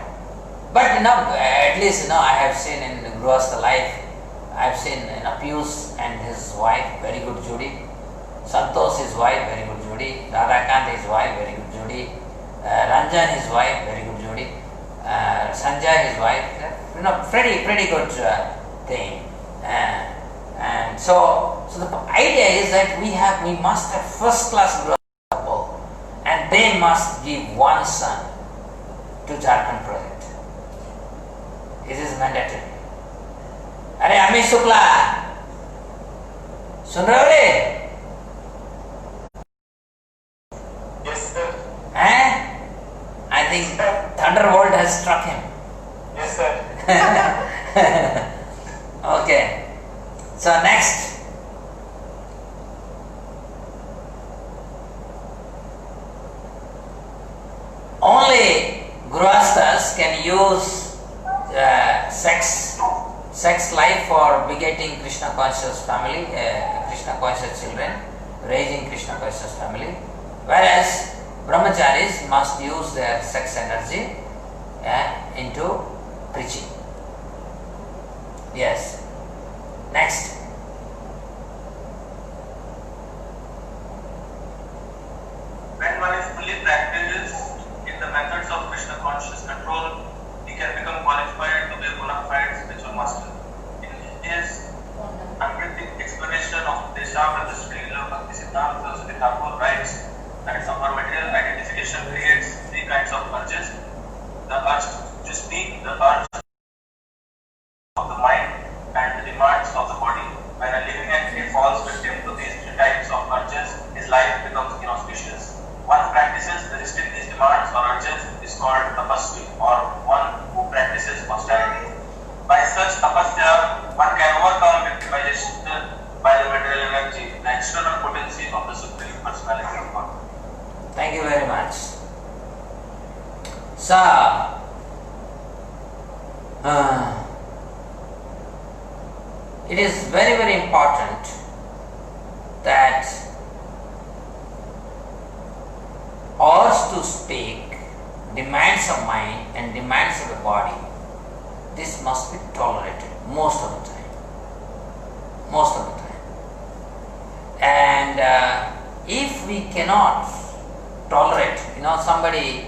But at least I have seen in Grihastha life, I have seen Piyush and his wife, very good Judy. Santosh, his wife, very good Judy. Radhakant, his wife, very good Judy. Ranjan, his wife, very good Judy. Sanjay, his wife, pretty good thing. And so the idea is that we must have first class couple, and they must give one son to Jharkhand project. It is mandatory. अरे अमित शुक्ला सुन रहे हो रे? Yes, sir. I think thunderbolt has struck him. Yes, sir. Okay. So next. sex life for begetting Krishna conscious family, Krishna conscious children, raising Krishna conscious family, whereas brahmacharis must use their sex energy into preaching. Yes. Next. When one is fully practiced in the methods of Krishna conscious control, he can become qualified to be a bona fide spiritual master. In his uncritic explanation of Upadeśāmṛta, Śrī Rūpa Gosvāmī writes that some material identification creates three kinds of urges: the urge to speak, the urge of the mind, and the demands of the body. When a living entity falls victim to these three types of urges, his life becomes inauspicious. One who practices resisting these demands or urges is called tapasvi, or one who practices austerity. By such tapasya, one can overcome victimization by the material energy, the external potency of the Supreme Personality of God. Thank you very much. So, it is very, very important that urge to speak, demands of mind and demands of the body, this must be tolerated most of the time. Most of the time. And if we cannot tolerate, somebody,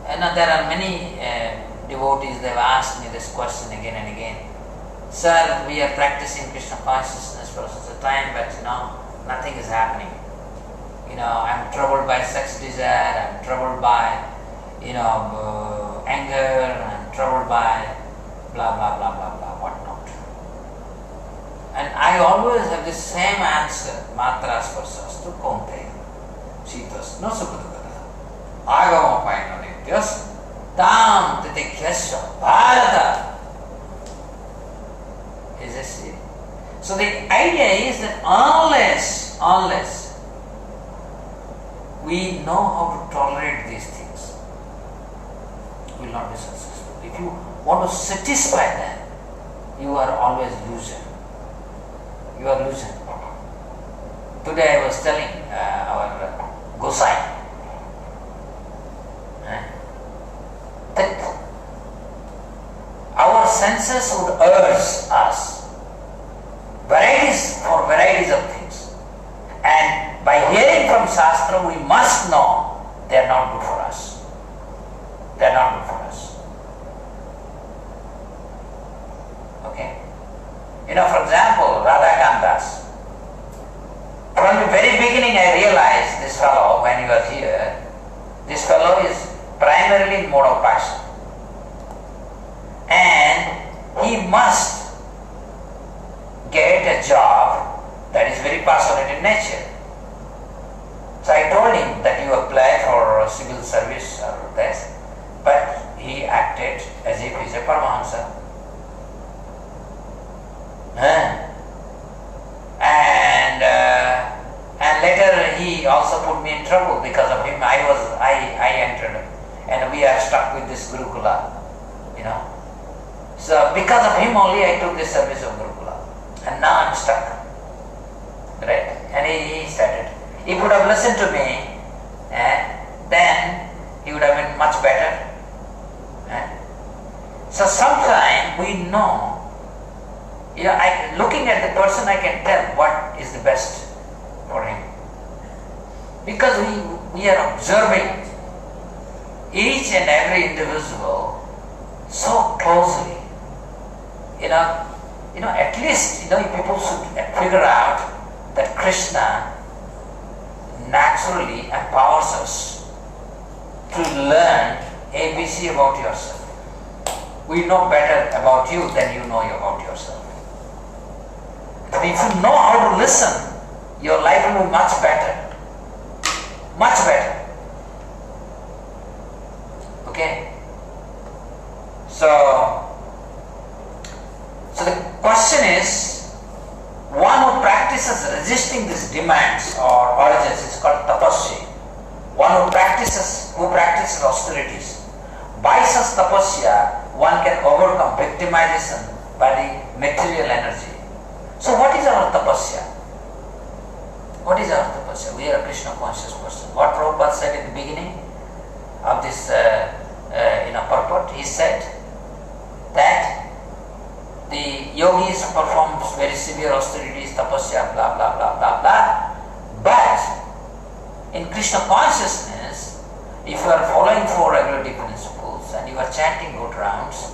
there are many devotees, they have asked me this question again and again. Sir, we are practicing Krishna consciousness for such a time, but nothing is happening. I am troubled by sex desire, I am troubled by, anger, I am troubled by blah, blah, blah, blah, blah, whatnot. And I always have the same answer, matras parsastu konteya, shitas, no sukadagata, agama paino nityas, tam titikyasya bharata. Is this it? So the idea is that unless we know how to tolerate these things, we will not be successful. If you want to satisfy them, you are always loser. You are loser. Today I was telling our Gosai that our senses would urge us varieties of things, and by hearing from Shastra we must know they are not good for us. They are not good for us. Okay? For example, Radhakandas. From the very beginning I realized this fellow, when he was here, this fellow is primarily in mode of passion. And he must get a job that is very passionate in nature. So I told him that you apply for civil service or this, but he acted as if he is a Paramahamsa. And later he also put me in trouble because of him. I entered and we are stuck with this Gurukula, So because of him only I took this service of Gurukula, and now I'm stuck. Right? And he started. He would have listened to me, then he would have been much better. So sometimes we know, looking at the person I can tell what is the best for him. Because we are observing each and every individual so closely. At least, people should figure out that Krishna naturally empowers us to learn ABC about yourself. We know better about you than you know about yourself. But if you know how to listen, your life will be much better. Much better. Okay? So the question is, one who practices resisting these demands or urges is called tapasya. One who practices austerities. By such tapasya, one can overcome victimization by the material energy. So what is our tapasya? What is our tapasya? We are a Krishna conscious person. What Prabhupada said in the beginning of this purport, he said that the yogis perform very severe austerities, tapasya, blah blah blah blah blah. But in Krishna consciousness, if you are following four regulative principles and you are chanting good rounds,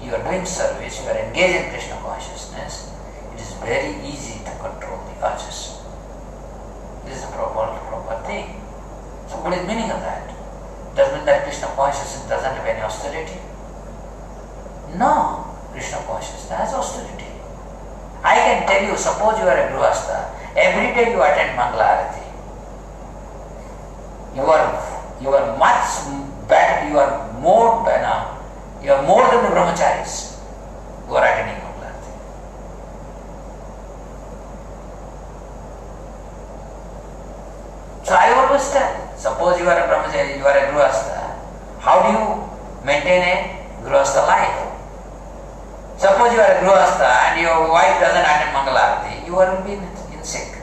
you are doing service, you are engaged in Krishna consciousness, it is very easy to control the urges. This is a proper thing. So what is the meaning of that? Does it mean that Krishna consciousness doesn't have any austerity? No, Krishna consciousness has austerity. I can tell you, suppose you are a Grihastha, every day you attend Mangala Arati. You are much better, you are more than the brahmacharis who are attending Mangala Arati. So I always tell, suppose you are a brahmachari, you are a Grihastha, how do you maintain a Grihastha life? Suppose you are a Grihastha and your wife doesn't attend Mangala Arati, you will be in sick.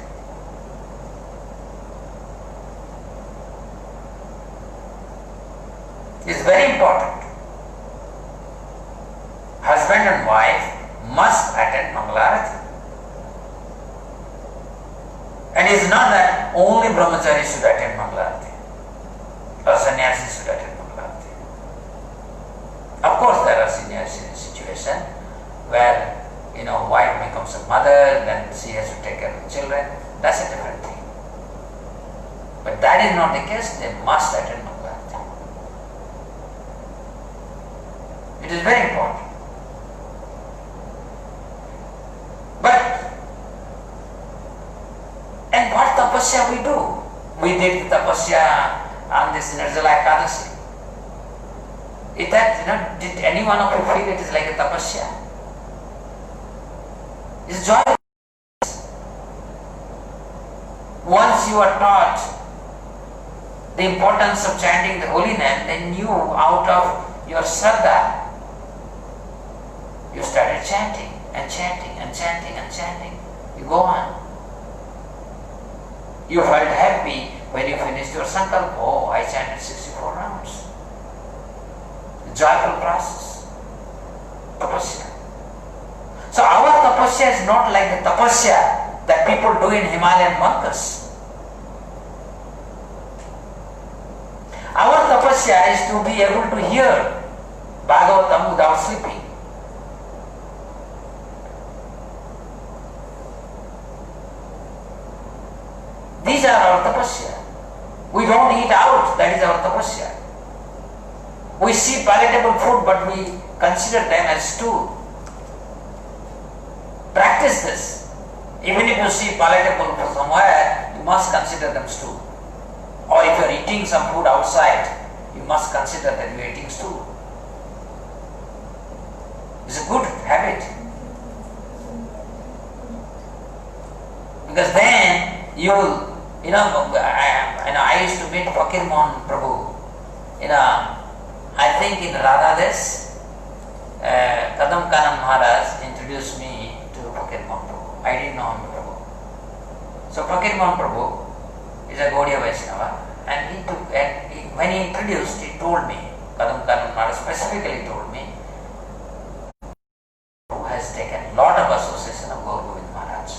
It's very important. Husband and wife must attend Mangala Arati. And it's not that only brahmachari should attend Mangala Arati or sannyasi should attend Mangala Arati. Of course there are sannyasi situations where wife becomes a mother, then she has to take care of the children. That's a different thing. But that is not the case. They must attend Mangala Arati. It is very important. And what tapasya we do? We did the tapasya on this Nirjala Ekadashi. Is that, did any one of you feel it is like a tapasya? It's joy. Once you are taught the importance of chanting the holy name, then you, out of your Shraddha, you started chanting and chanting and chanting and chanting. You go on. You felt happy when you finished your sankalpa. Oh, I chanted 64 rounds. Joyful process. Tapasya. So our tapasya is not like the tapasya that people do in Himalayan monkas. Our tapasya is to be able to hear Bhagavatam without sleeping. These are our tapasya. We don't eat out, that is our tapasya. We see palatable food but we consider them as stew. Practice this. Even if you see palatable food somewhere, you must consider them stew. Or if you are eating some food outside, you must consider that you are eating stew. It's a good habit. Because then you will, I used to meet Fakir Mohan Prabhu. I think in Radhadesh, Kadam Kanam Maharaj introduced me to Fakir Mohan Prabhu. I didn't know him Prabhu. So Fakir Mohan Prabhu is a Gaudiya Vaiṣṇava, and when he introduced, he told me, Kadam Kanam Maharaj specifically told me, who has taken a lot of association of Gaur Govind Maharaj.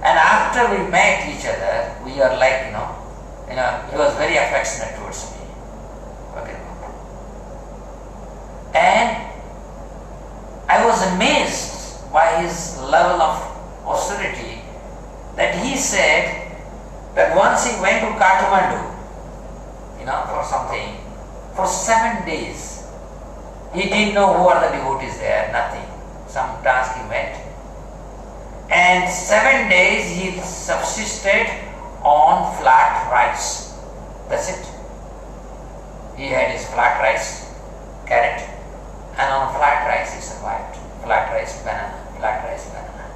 And after we met each other, we are like, he was very affectionate towards me. And I was amazed by his level of austerity that he said that once he went to Kathmandu, for something, for 7 days, he didn't know who are the devotees there, nothing. Some task he went. And 7 days he subsisted on flat rice. That's it. He had his flat rice, carrot, and on flat rice he survived. Flat rice, banana, flat rice, banana.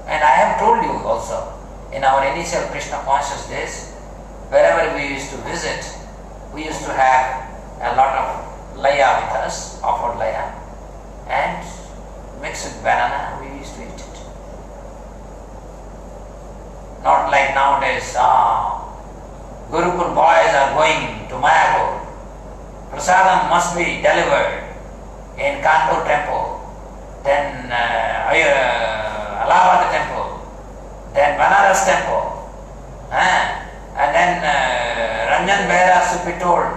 And I have told you also, in our initial Krishna conscious days, wherever we used to visit, we used to have a lot of laya with us, offered laya, and mixed with banana, we used to eat it. Not like nowadays, Gurukul boys are going to Mayapur. Prasadam must be delivered in Kanpur temple, then Allahabad temple, then Banaras temple, and then Ranjan Behera should be told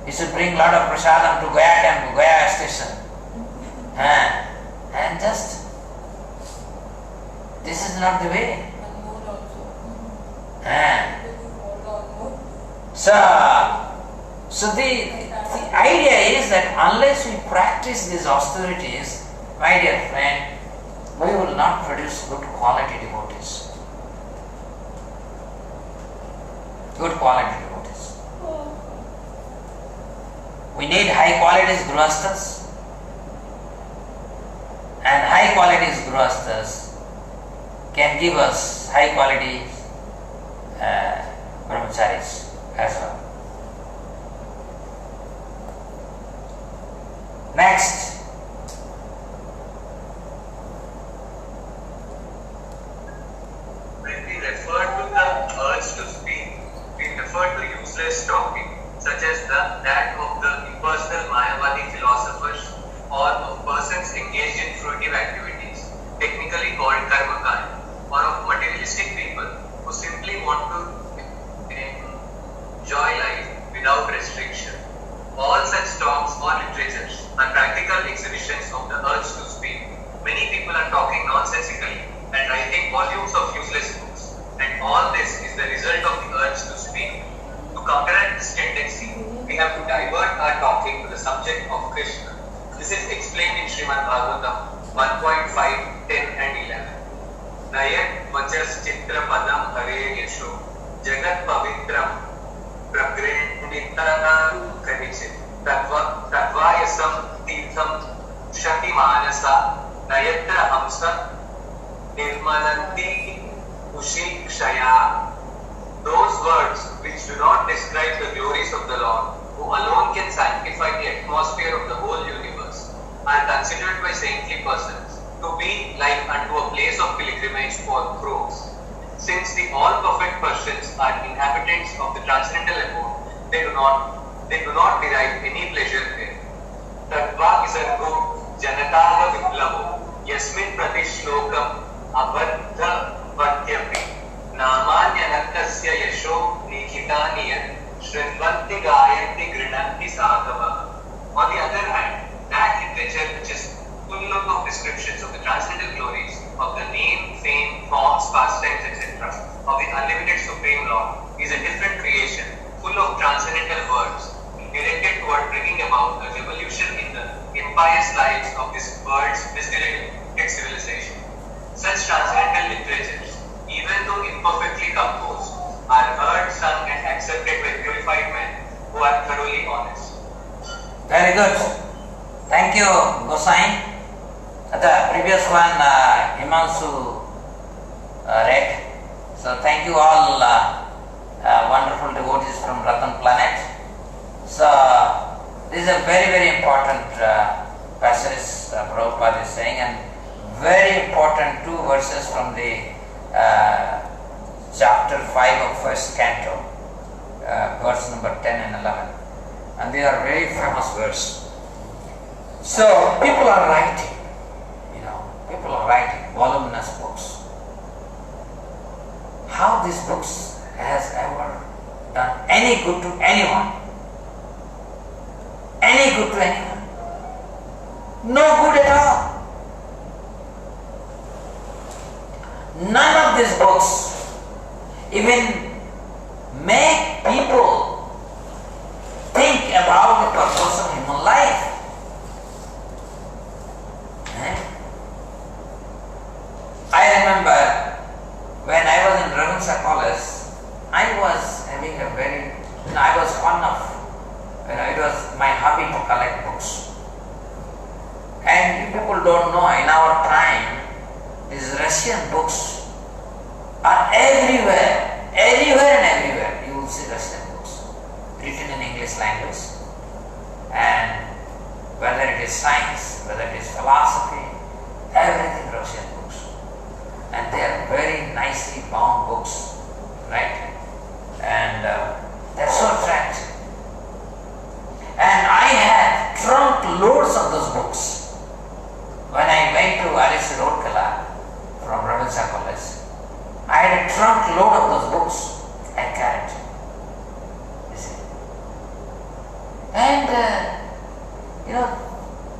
he should bring lot of prasadam to Gaya temple, Gaya station. And just, this is not the way. So the idea is that unless we practice these austerities, my dear friend, we will not produce good quality devotees. Good quality devotees. We need high qualities grihasthas, and high qualities grihasthas can give us high quality brahmacharis as well. Next, when we refer to the urge to speak, we refer to useless talking, such as that of the impersonal Mayavadi philosophers or of persons engaged in fruitive activities, technically called karmakaya, or of materialistic people who simply want to enjoy life without restriction. All such talks or literatures are practical exhibitions of the urge to speak. Many people are talking nonsensically and writing volumes of useless books, and all this is the result of the urge to speak. To counteract this tendency, we have to divert our talking to the subject of Krishna. This is explained in Srimad Bhagavatam 1.5, 10 and 11. Nayat vachas chitra padam hare yasho jagat pavitram pragrindita kanichit tatvayasam tirtham shati manasa nayatra hamsa nirmalanti ushikshaya. Those words which do not describe the glories of the Lord, who alone can sanctify the atmosphere of the whole universe, are considered by saintly persons to be like unto a place of pilgrimage for crows. Since the all-perfect persons are inhabitants of the transcendental abode, they do not derive any pleasure there. Tattva isargo janataga viplavo yasmin pratishlokam abadha vadyapi namanya nakasya yasho nikitaniyan shridvanti gayanti grinanti sadhava. On the other hand, that literature which is full of descriptions of the transcendental glories of the name, fame, forms, pastimes, etc. of the unlimited Supreme Lord is a different creation, full of transcendental words, directed toward bringing about a revolution in the impious lives of this world's misdirected civilization. Such transcendental literatures, even though imperfectly composed, are heard, sung and accepted by purified men who are thoroughly honest. very good. Thank you, Gosai. The previous one, Himanshu read. So thank you all wonderful devotees from Ratan planet. So this is a very, very important passage Prabhupada is saying, and very important two verses from the chapter 5 of first canto, verse number 10 and 11. And they are very famous verse. So people are writing. People are writing voluminous books. How these books has ever done any good to anyone? Any good to anyone? No good at all. None of these books even make people think about the purpose of human life. I remember when I was in Ravenshaw College, I was having a very, I was fond of, it was my hobby to collect books. And you people don't know, in our time, these Russian books are everywhere, anywhere and everywhere, you will see Russian books written in English language, and whether it is science, whether it is philosophy, everything Russian books, and they are very nicely bound books, right? And they're so attractive. And I had trunk loads of those books. When I went to Alice Roadkala from Ravenshaw College, I had a trunk load of those books I carried. You see. And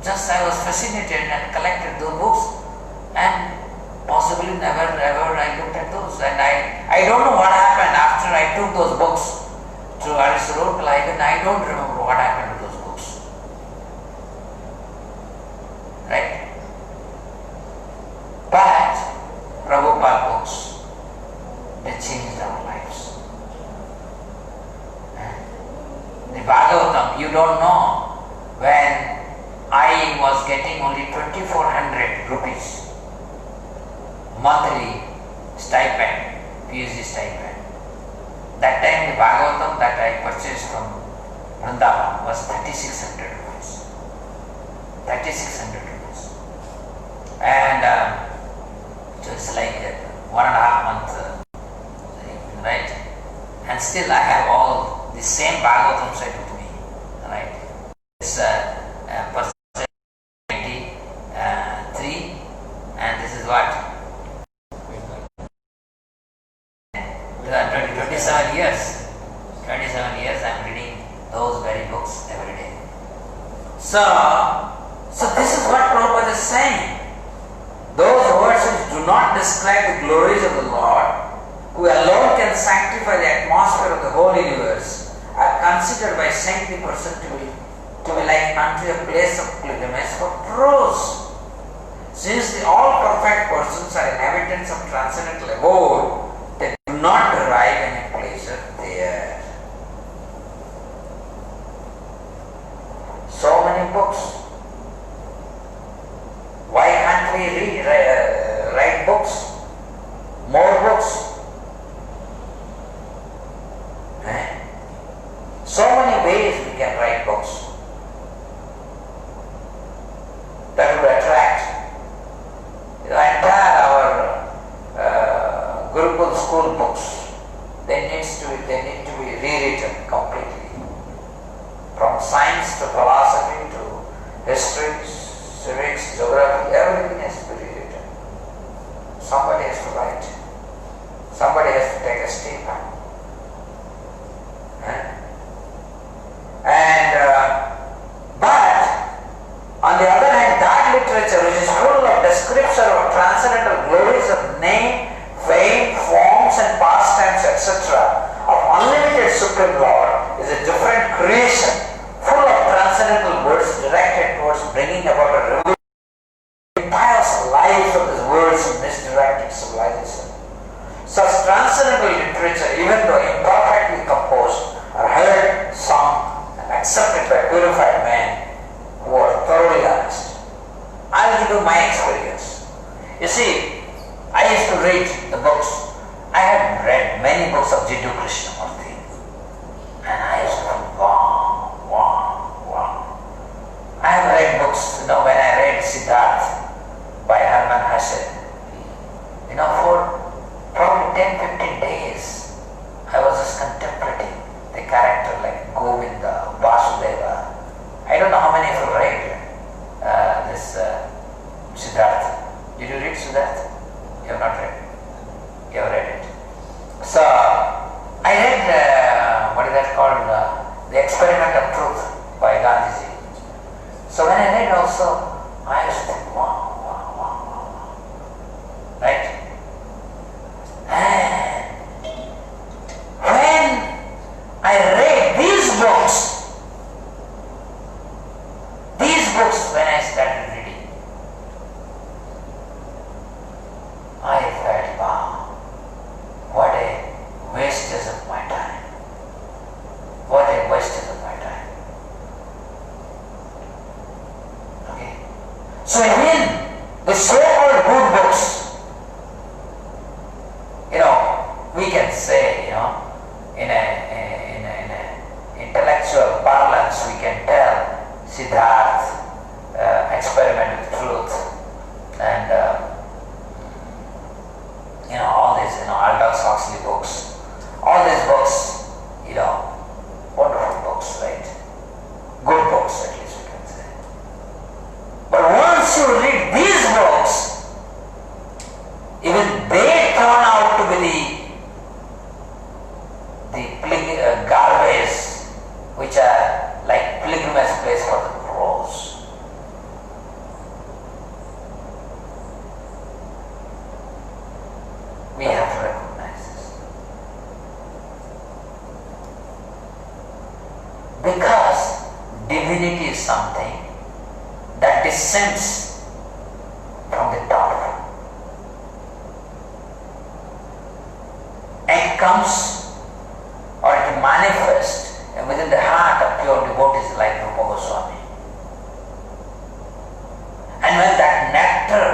just I was fascinated and collected those books, and possibly never ever I looked at those. And I don't know what happened after I took those books to Alice Roadkala. Even I don't remember what happened to those books. Right? But Prabhupada books, they changed our lives. The Bhagavatam, you don't know, when I was getting only 2,400 rupees monthly stipend, PhD stipend. That time the Bhagavatam that I purchased from Vrindavan was 3,600 rupees. 3,600 rupees. And so it's like 1.5 months, right? And still I have all the same Bhagavatam set with me, right? It's percent 23, and this is what? 27 years. 27 years I am reading those very books every day. So this is what Prabhupada is saying. Those verses do not describe the glories of the Lord, who alone can sanctify the atmosphere of the whole universe, are considered by saintly person to be like unto a place of pilgrimage for pros. Since the all perfect persons are inhabitants of transcendental abode, they do not derive any pleasure there. So many books. Why can't we write books? More books. So many ways we can write books that would attract entire our Gurukul school books. They need to be rewritten completely, from science to philosophy to history, civics, geography. Everything has to be rewritten. Somebody has to write. Somebody has to take a step. But on the other hand, that literature which is full of description of transcendental glories of name, fame, forms and pastimes, etc., of unlimited Supreme Lord, is a different creation, full of transcendental words directed towards bringing about a revolution in the pious lives of these words in misdirected civilization. Such transcendental literature, even though imperfectly composed, are heard, sung, and accepted by purified men who are thoroughly honest. I'll give you my experience. You see, I used to read the books. I had read many books of Jiddu Krishnamurti, and I used to think, wow. I have read books, when I read Siddhartha by Hermann Hesse, for probably 10-15 days, I was just contemplating the character like Govinda, Vasudeva. I don't know how many of you read this Siddhartha. Did you read Siddhartha? You have not read it. You have read it. So, I read, what is that called? The Experiment of Truth by Gandhiji. So when I read also, I used to think, wow. Right? And when I read these books, when I started reading, I felt, wow, what a wastage of my time. What a wastage of my time. Okay? So even the so-called good books, something that descends from the top and comes or it manifests within the heart of pure devotees like Rupa Gosvāmī. And when that nectar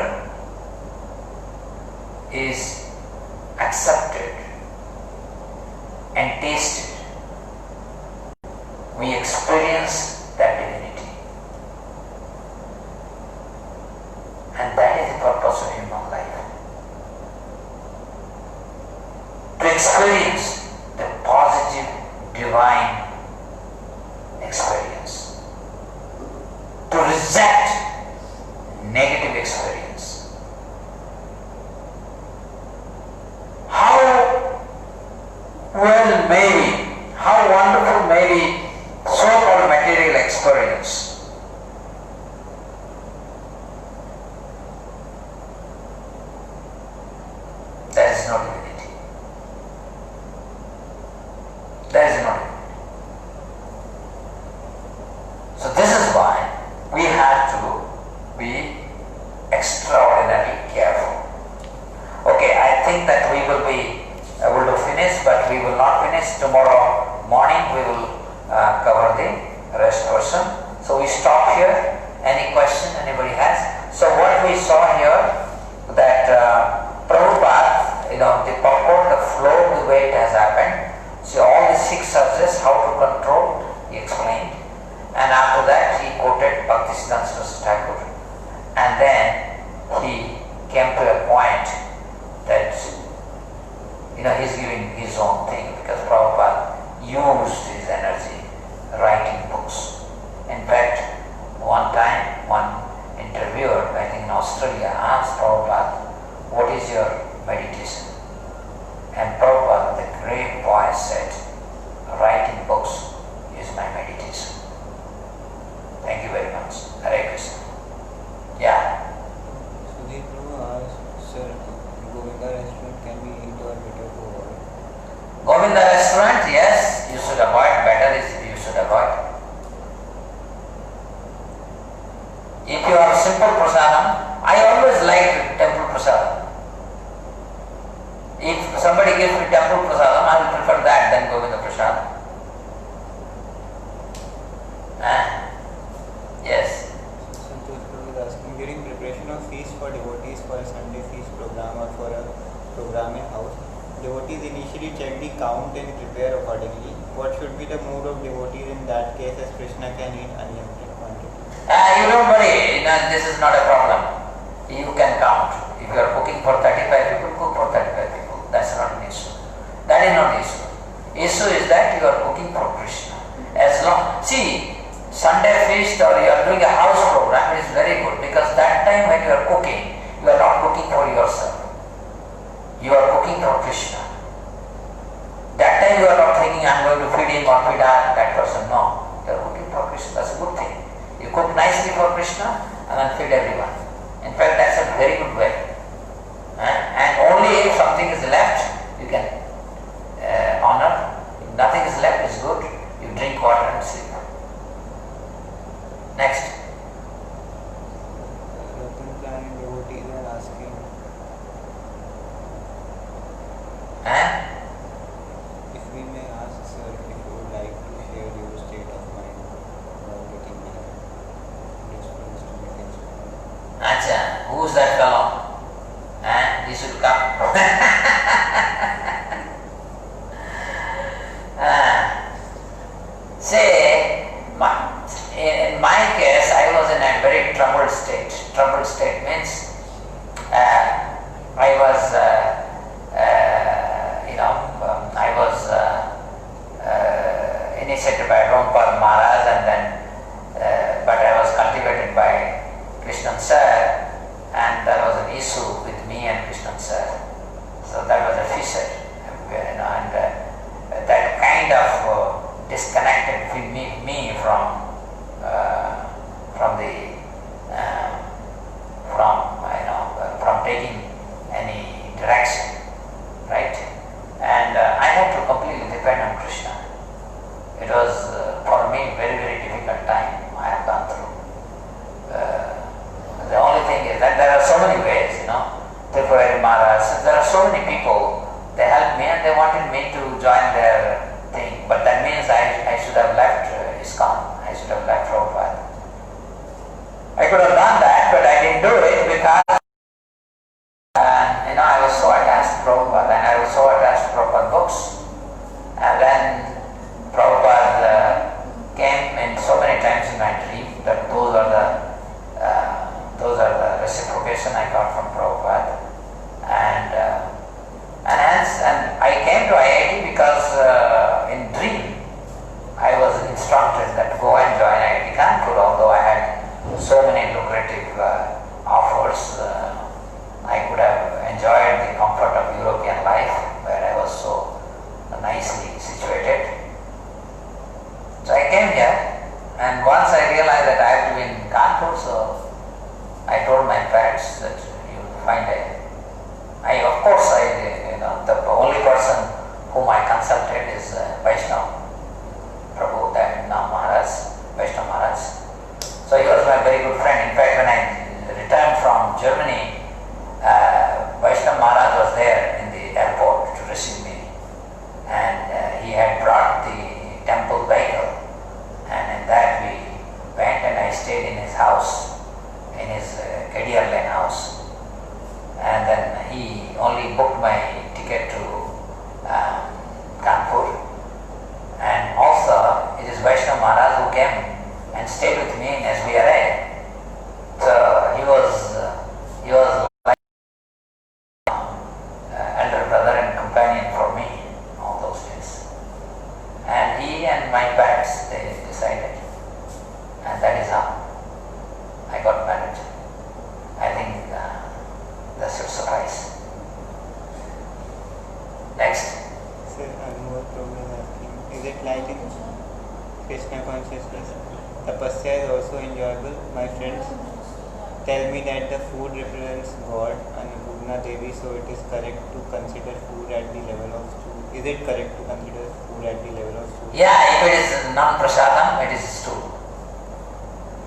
is accepted and tasted, we experience that divinity. And that is the purpose of human life. To experience the positive, divine experience. To reject negative experience. How well may be, how wonderful may be so-called material experience. There is no divinity. There is no divinity. So this is why we have to be extraordinarily careful. Okay, I think that we will be able to finish, but we will not finish. Tomorrow morning we will cover the rest portion. So we stop here. Any question anybody has? So what we saw here, that Prabhupada, the purport, the flow, the way it has happened. See all the 6 subjects, how to control, he explained. And after that he quoted Bhaktisiddhanta Saraswati Thakur. And then he came to a point that he's giving his own thing, because Prabhupada used his energy writing books. In fact, one time one interviewer, I think in Australia, asked Prabhupada, what is your meditation? And Prabhupada with a great voice said, writing books is my meditation. Thank you very much. Hare Krishna. Yeah. Sudhir Prabhu asked, sir, Govinda restaurant can be eat or better to avoid? Govinda restaurant, yes, you should avoid. Better is you should avoid. If you have simple prasadam, I always like temple prasadam. If somebody gives me temple prasadam, I will prefer that than Govinda prasadam. Yes. Santosh Prabhu is asking, during preparation of feast for devotees for a Sunday feast program or for a program in house, devotees initially check the count and prepare accordingly. What should be the mood of devotees in that case, as Krishna can eat unlimited quantity? You don't worry, this is not a problem. You can count. If you are cooking for 35 people, cook for 35 people. That's not an issue. That is not the issue. Issue is that you are cooking for Krishna. As long, see, Sunday feast or you are doing a house program, it is very good, because that time when you are cooking, you are not cooking for yourself. You are cooking for Krishna. That time you are not thinking, I am going to feed him or feed that person. No, you are cooking for Krishna. That's a good thing. You cook nicely for Krishna and then feed everyone. In fact, that's a very good way. And only if something is left, you can honor. If nothing is left, it's good. You drink water and sleep. Next. Ratan Plan devotees are asking, if we may ask, sir, if you would like to share your state of mind while getting married. Just for us to make it. Acha, who's that fellow? He should come. Say, in my case, I was in a very troubled state. Troubled state means I was, I was initiated by Prabhupada Maharaj, and then, but I was cultivated by Krishnan Sir, and there was an issue with me and Krishnan Sir. So that was a fissure, and that kind of disconnected me from taking any direction, right? And I had to completely depend on Krishna. It was for me very, very difficult time I have gone through. ways, and there are so many ways, Tripurari Maharaj, there are so many people, they helped me and they wanted me to join their thing, but that means I should have left ISKCON, I should have left Prabhupada. I could have done that, but I didn't do it because I was so attached to Prabhupada, and I was so attached to Prabhupada books. And then Prabhupada came in so many times in my dream that those are the reciprocation I got from Prabhupada. And I came to IIT because in dream I was instructed that go and join IIT Kanpur, although I had so many lucrative offers. I could have enjoyed the comfort of European life where I was so nicely situated. So I came here, and once I realized that I have to be in Kanpur, so I told my parents that you find the only person whom I consulted is Vaiṣṇavas Maharaj. So he was my very good friend. In fact, when I returned from Germany, Vaiṣṇavas Maharaj was there in the airport to receive me, and he had brought the temple vehicle, and in that we went, and I stayed in his house, in his Kedir Lane house, and then he only booked my ticket to Kanpur, and also it is Vaiṣṇavas Maharaj who came and stayed with me in SBRA. So he was like elder brother and companion for me all those days. And he and my parents, they decided, and that is how I got married. I think that should suffice. Next. Sir, more problem asking, is it like in Krishna consciousness? Tapasya is also enjoyable. My friends tell me that the food represents God and Bhugna Devi, so it is correct to consider food at the level of stew. Is it correct to consider food at the level of stew? Yeah, if it is non-prasadam, it is stew.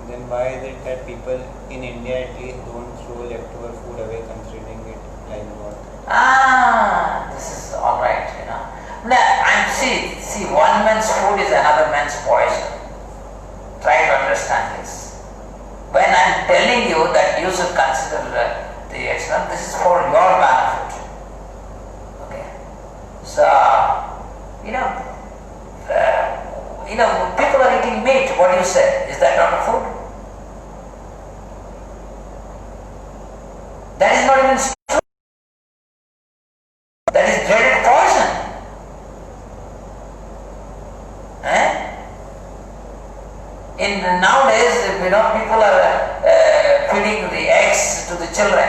Then why is it that people in India at least don't throw leftover food away considering it like God? This is all right, See, one man's food is another man's poison. Try to understand this. When I am telling you that you should consider the excellent, this is for your benefit. Okay. So, people are eating meat. What do you say? Is that not a food? That is not even true. That is dreaded poison. Nowadays, people are feeding the eggs to the children.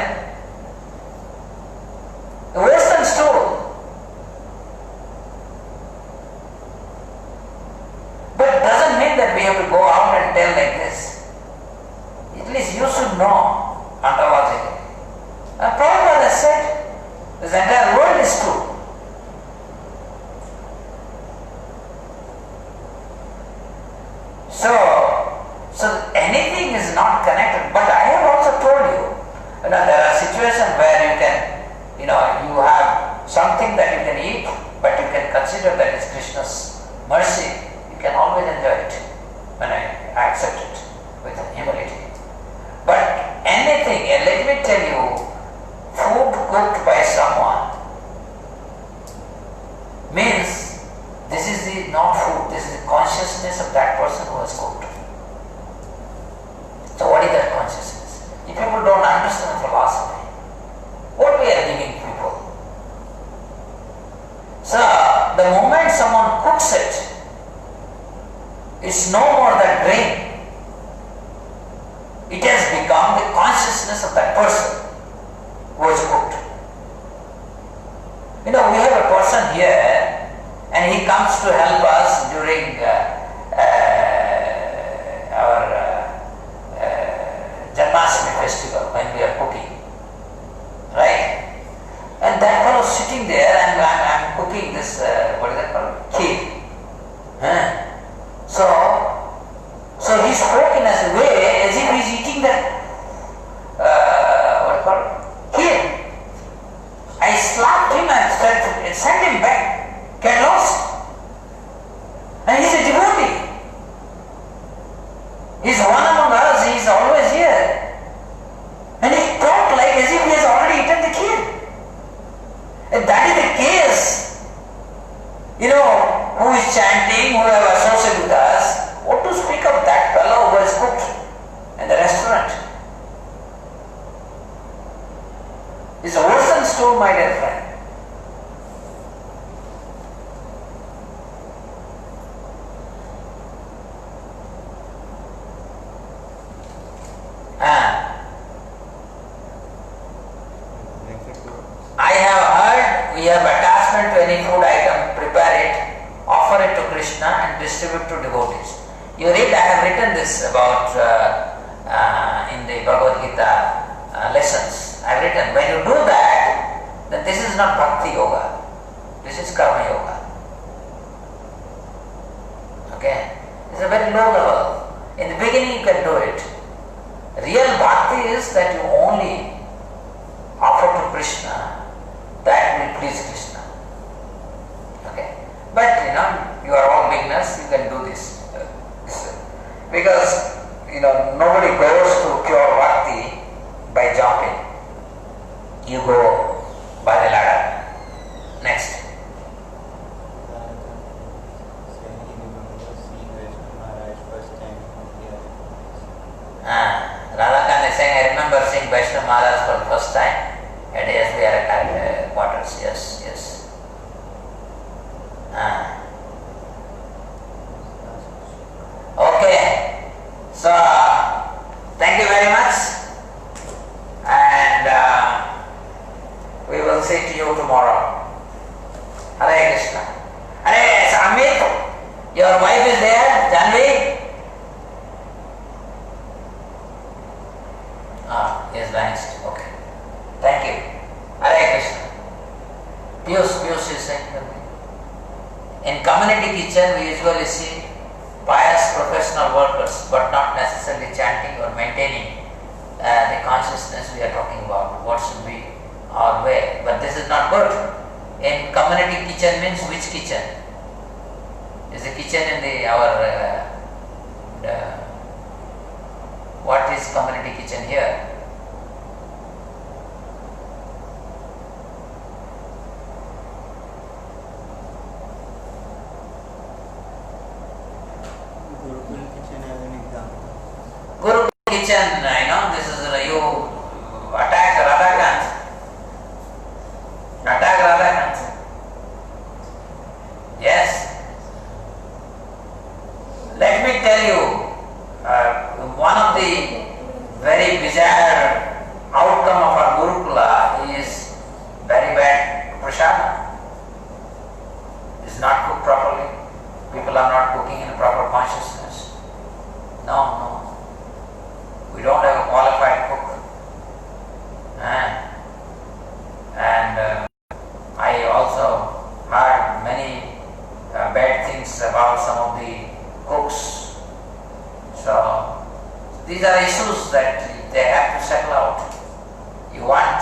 The Western stool. But it doesn't mean that we have to go out and tell like this. At least you should know ontologically. Prabhupada has said, this entire world is true. So anything is not connected. But I have also told you, there are situations where you can, you have something that you can eat, but you can consider that is Krishna's mercy. You can always enjoy it when I accept it with humility. But anything, let me tell you, food cooked by someone means this is not food, this is the consciousness of that person who has cooked. So what is that consciousness? If people don't understand philosophy, what we are giving people? So the moment someone cooks it, it's no more than grain. It has become the consciousness of that person who has cooked. We have a person here, and he comes to help us during our Janmashtami festival when we are cooking, right? And that fellow sitting there, and I'm cooking this, what is that called? Kheer. So he spoke in a way as if he's eating that It's oceans too, my dear friend. I have heard we have attachment to any food item, prepare it, offer it to Krishna and distribute to devotees. You read, I have written this about in the Bhagavad Gita lessons. I have written, when you do that, then this is not Bhakti Yoga, this is Karma Yoga. Okay? It's a very low level. In the beginning you can do it. Real Bhakti is that you only offer to Krishna that will please Krishna. Okay? But you are all beginners, you can do this. Because nobody goes to pure bhakti by jumping. You go by the ladder. Next. Radhakan is saying, I remember seeing Vaiṣṇavas Maharaj for the first time at ASBR quarters. Yes, yes. Okay. So, thank you very much. And we will see to you tomorrow. Hare Krishna. Hare Amit, your wife is there, Janvi? Yes, vanished. Okay. Thank you. Hare Krishna. Piyush is saying something. In community kitchen, we usually see pious professional workers, but not necessarily chanting or maintaining the consciousness we are talking about. What should be our way? But this is not good. In community kitchen means which kitchen? Is the kitchen in our what is community kitchen here? Gurukul kitchen, this is you attack Radhakant. Attack Radhakant. Yes. Let me tell you, one of the very bizarre outcome of our Gurukula is very bad prasadam. It's not cooked properly. People are not cooking in a proper consciousness. No. We don't have a qualified cook. And I also heard many bad things about some of the cooks. So these are issues that they have to settle out. You want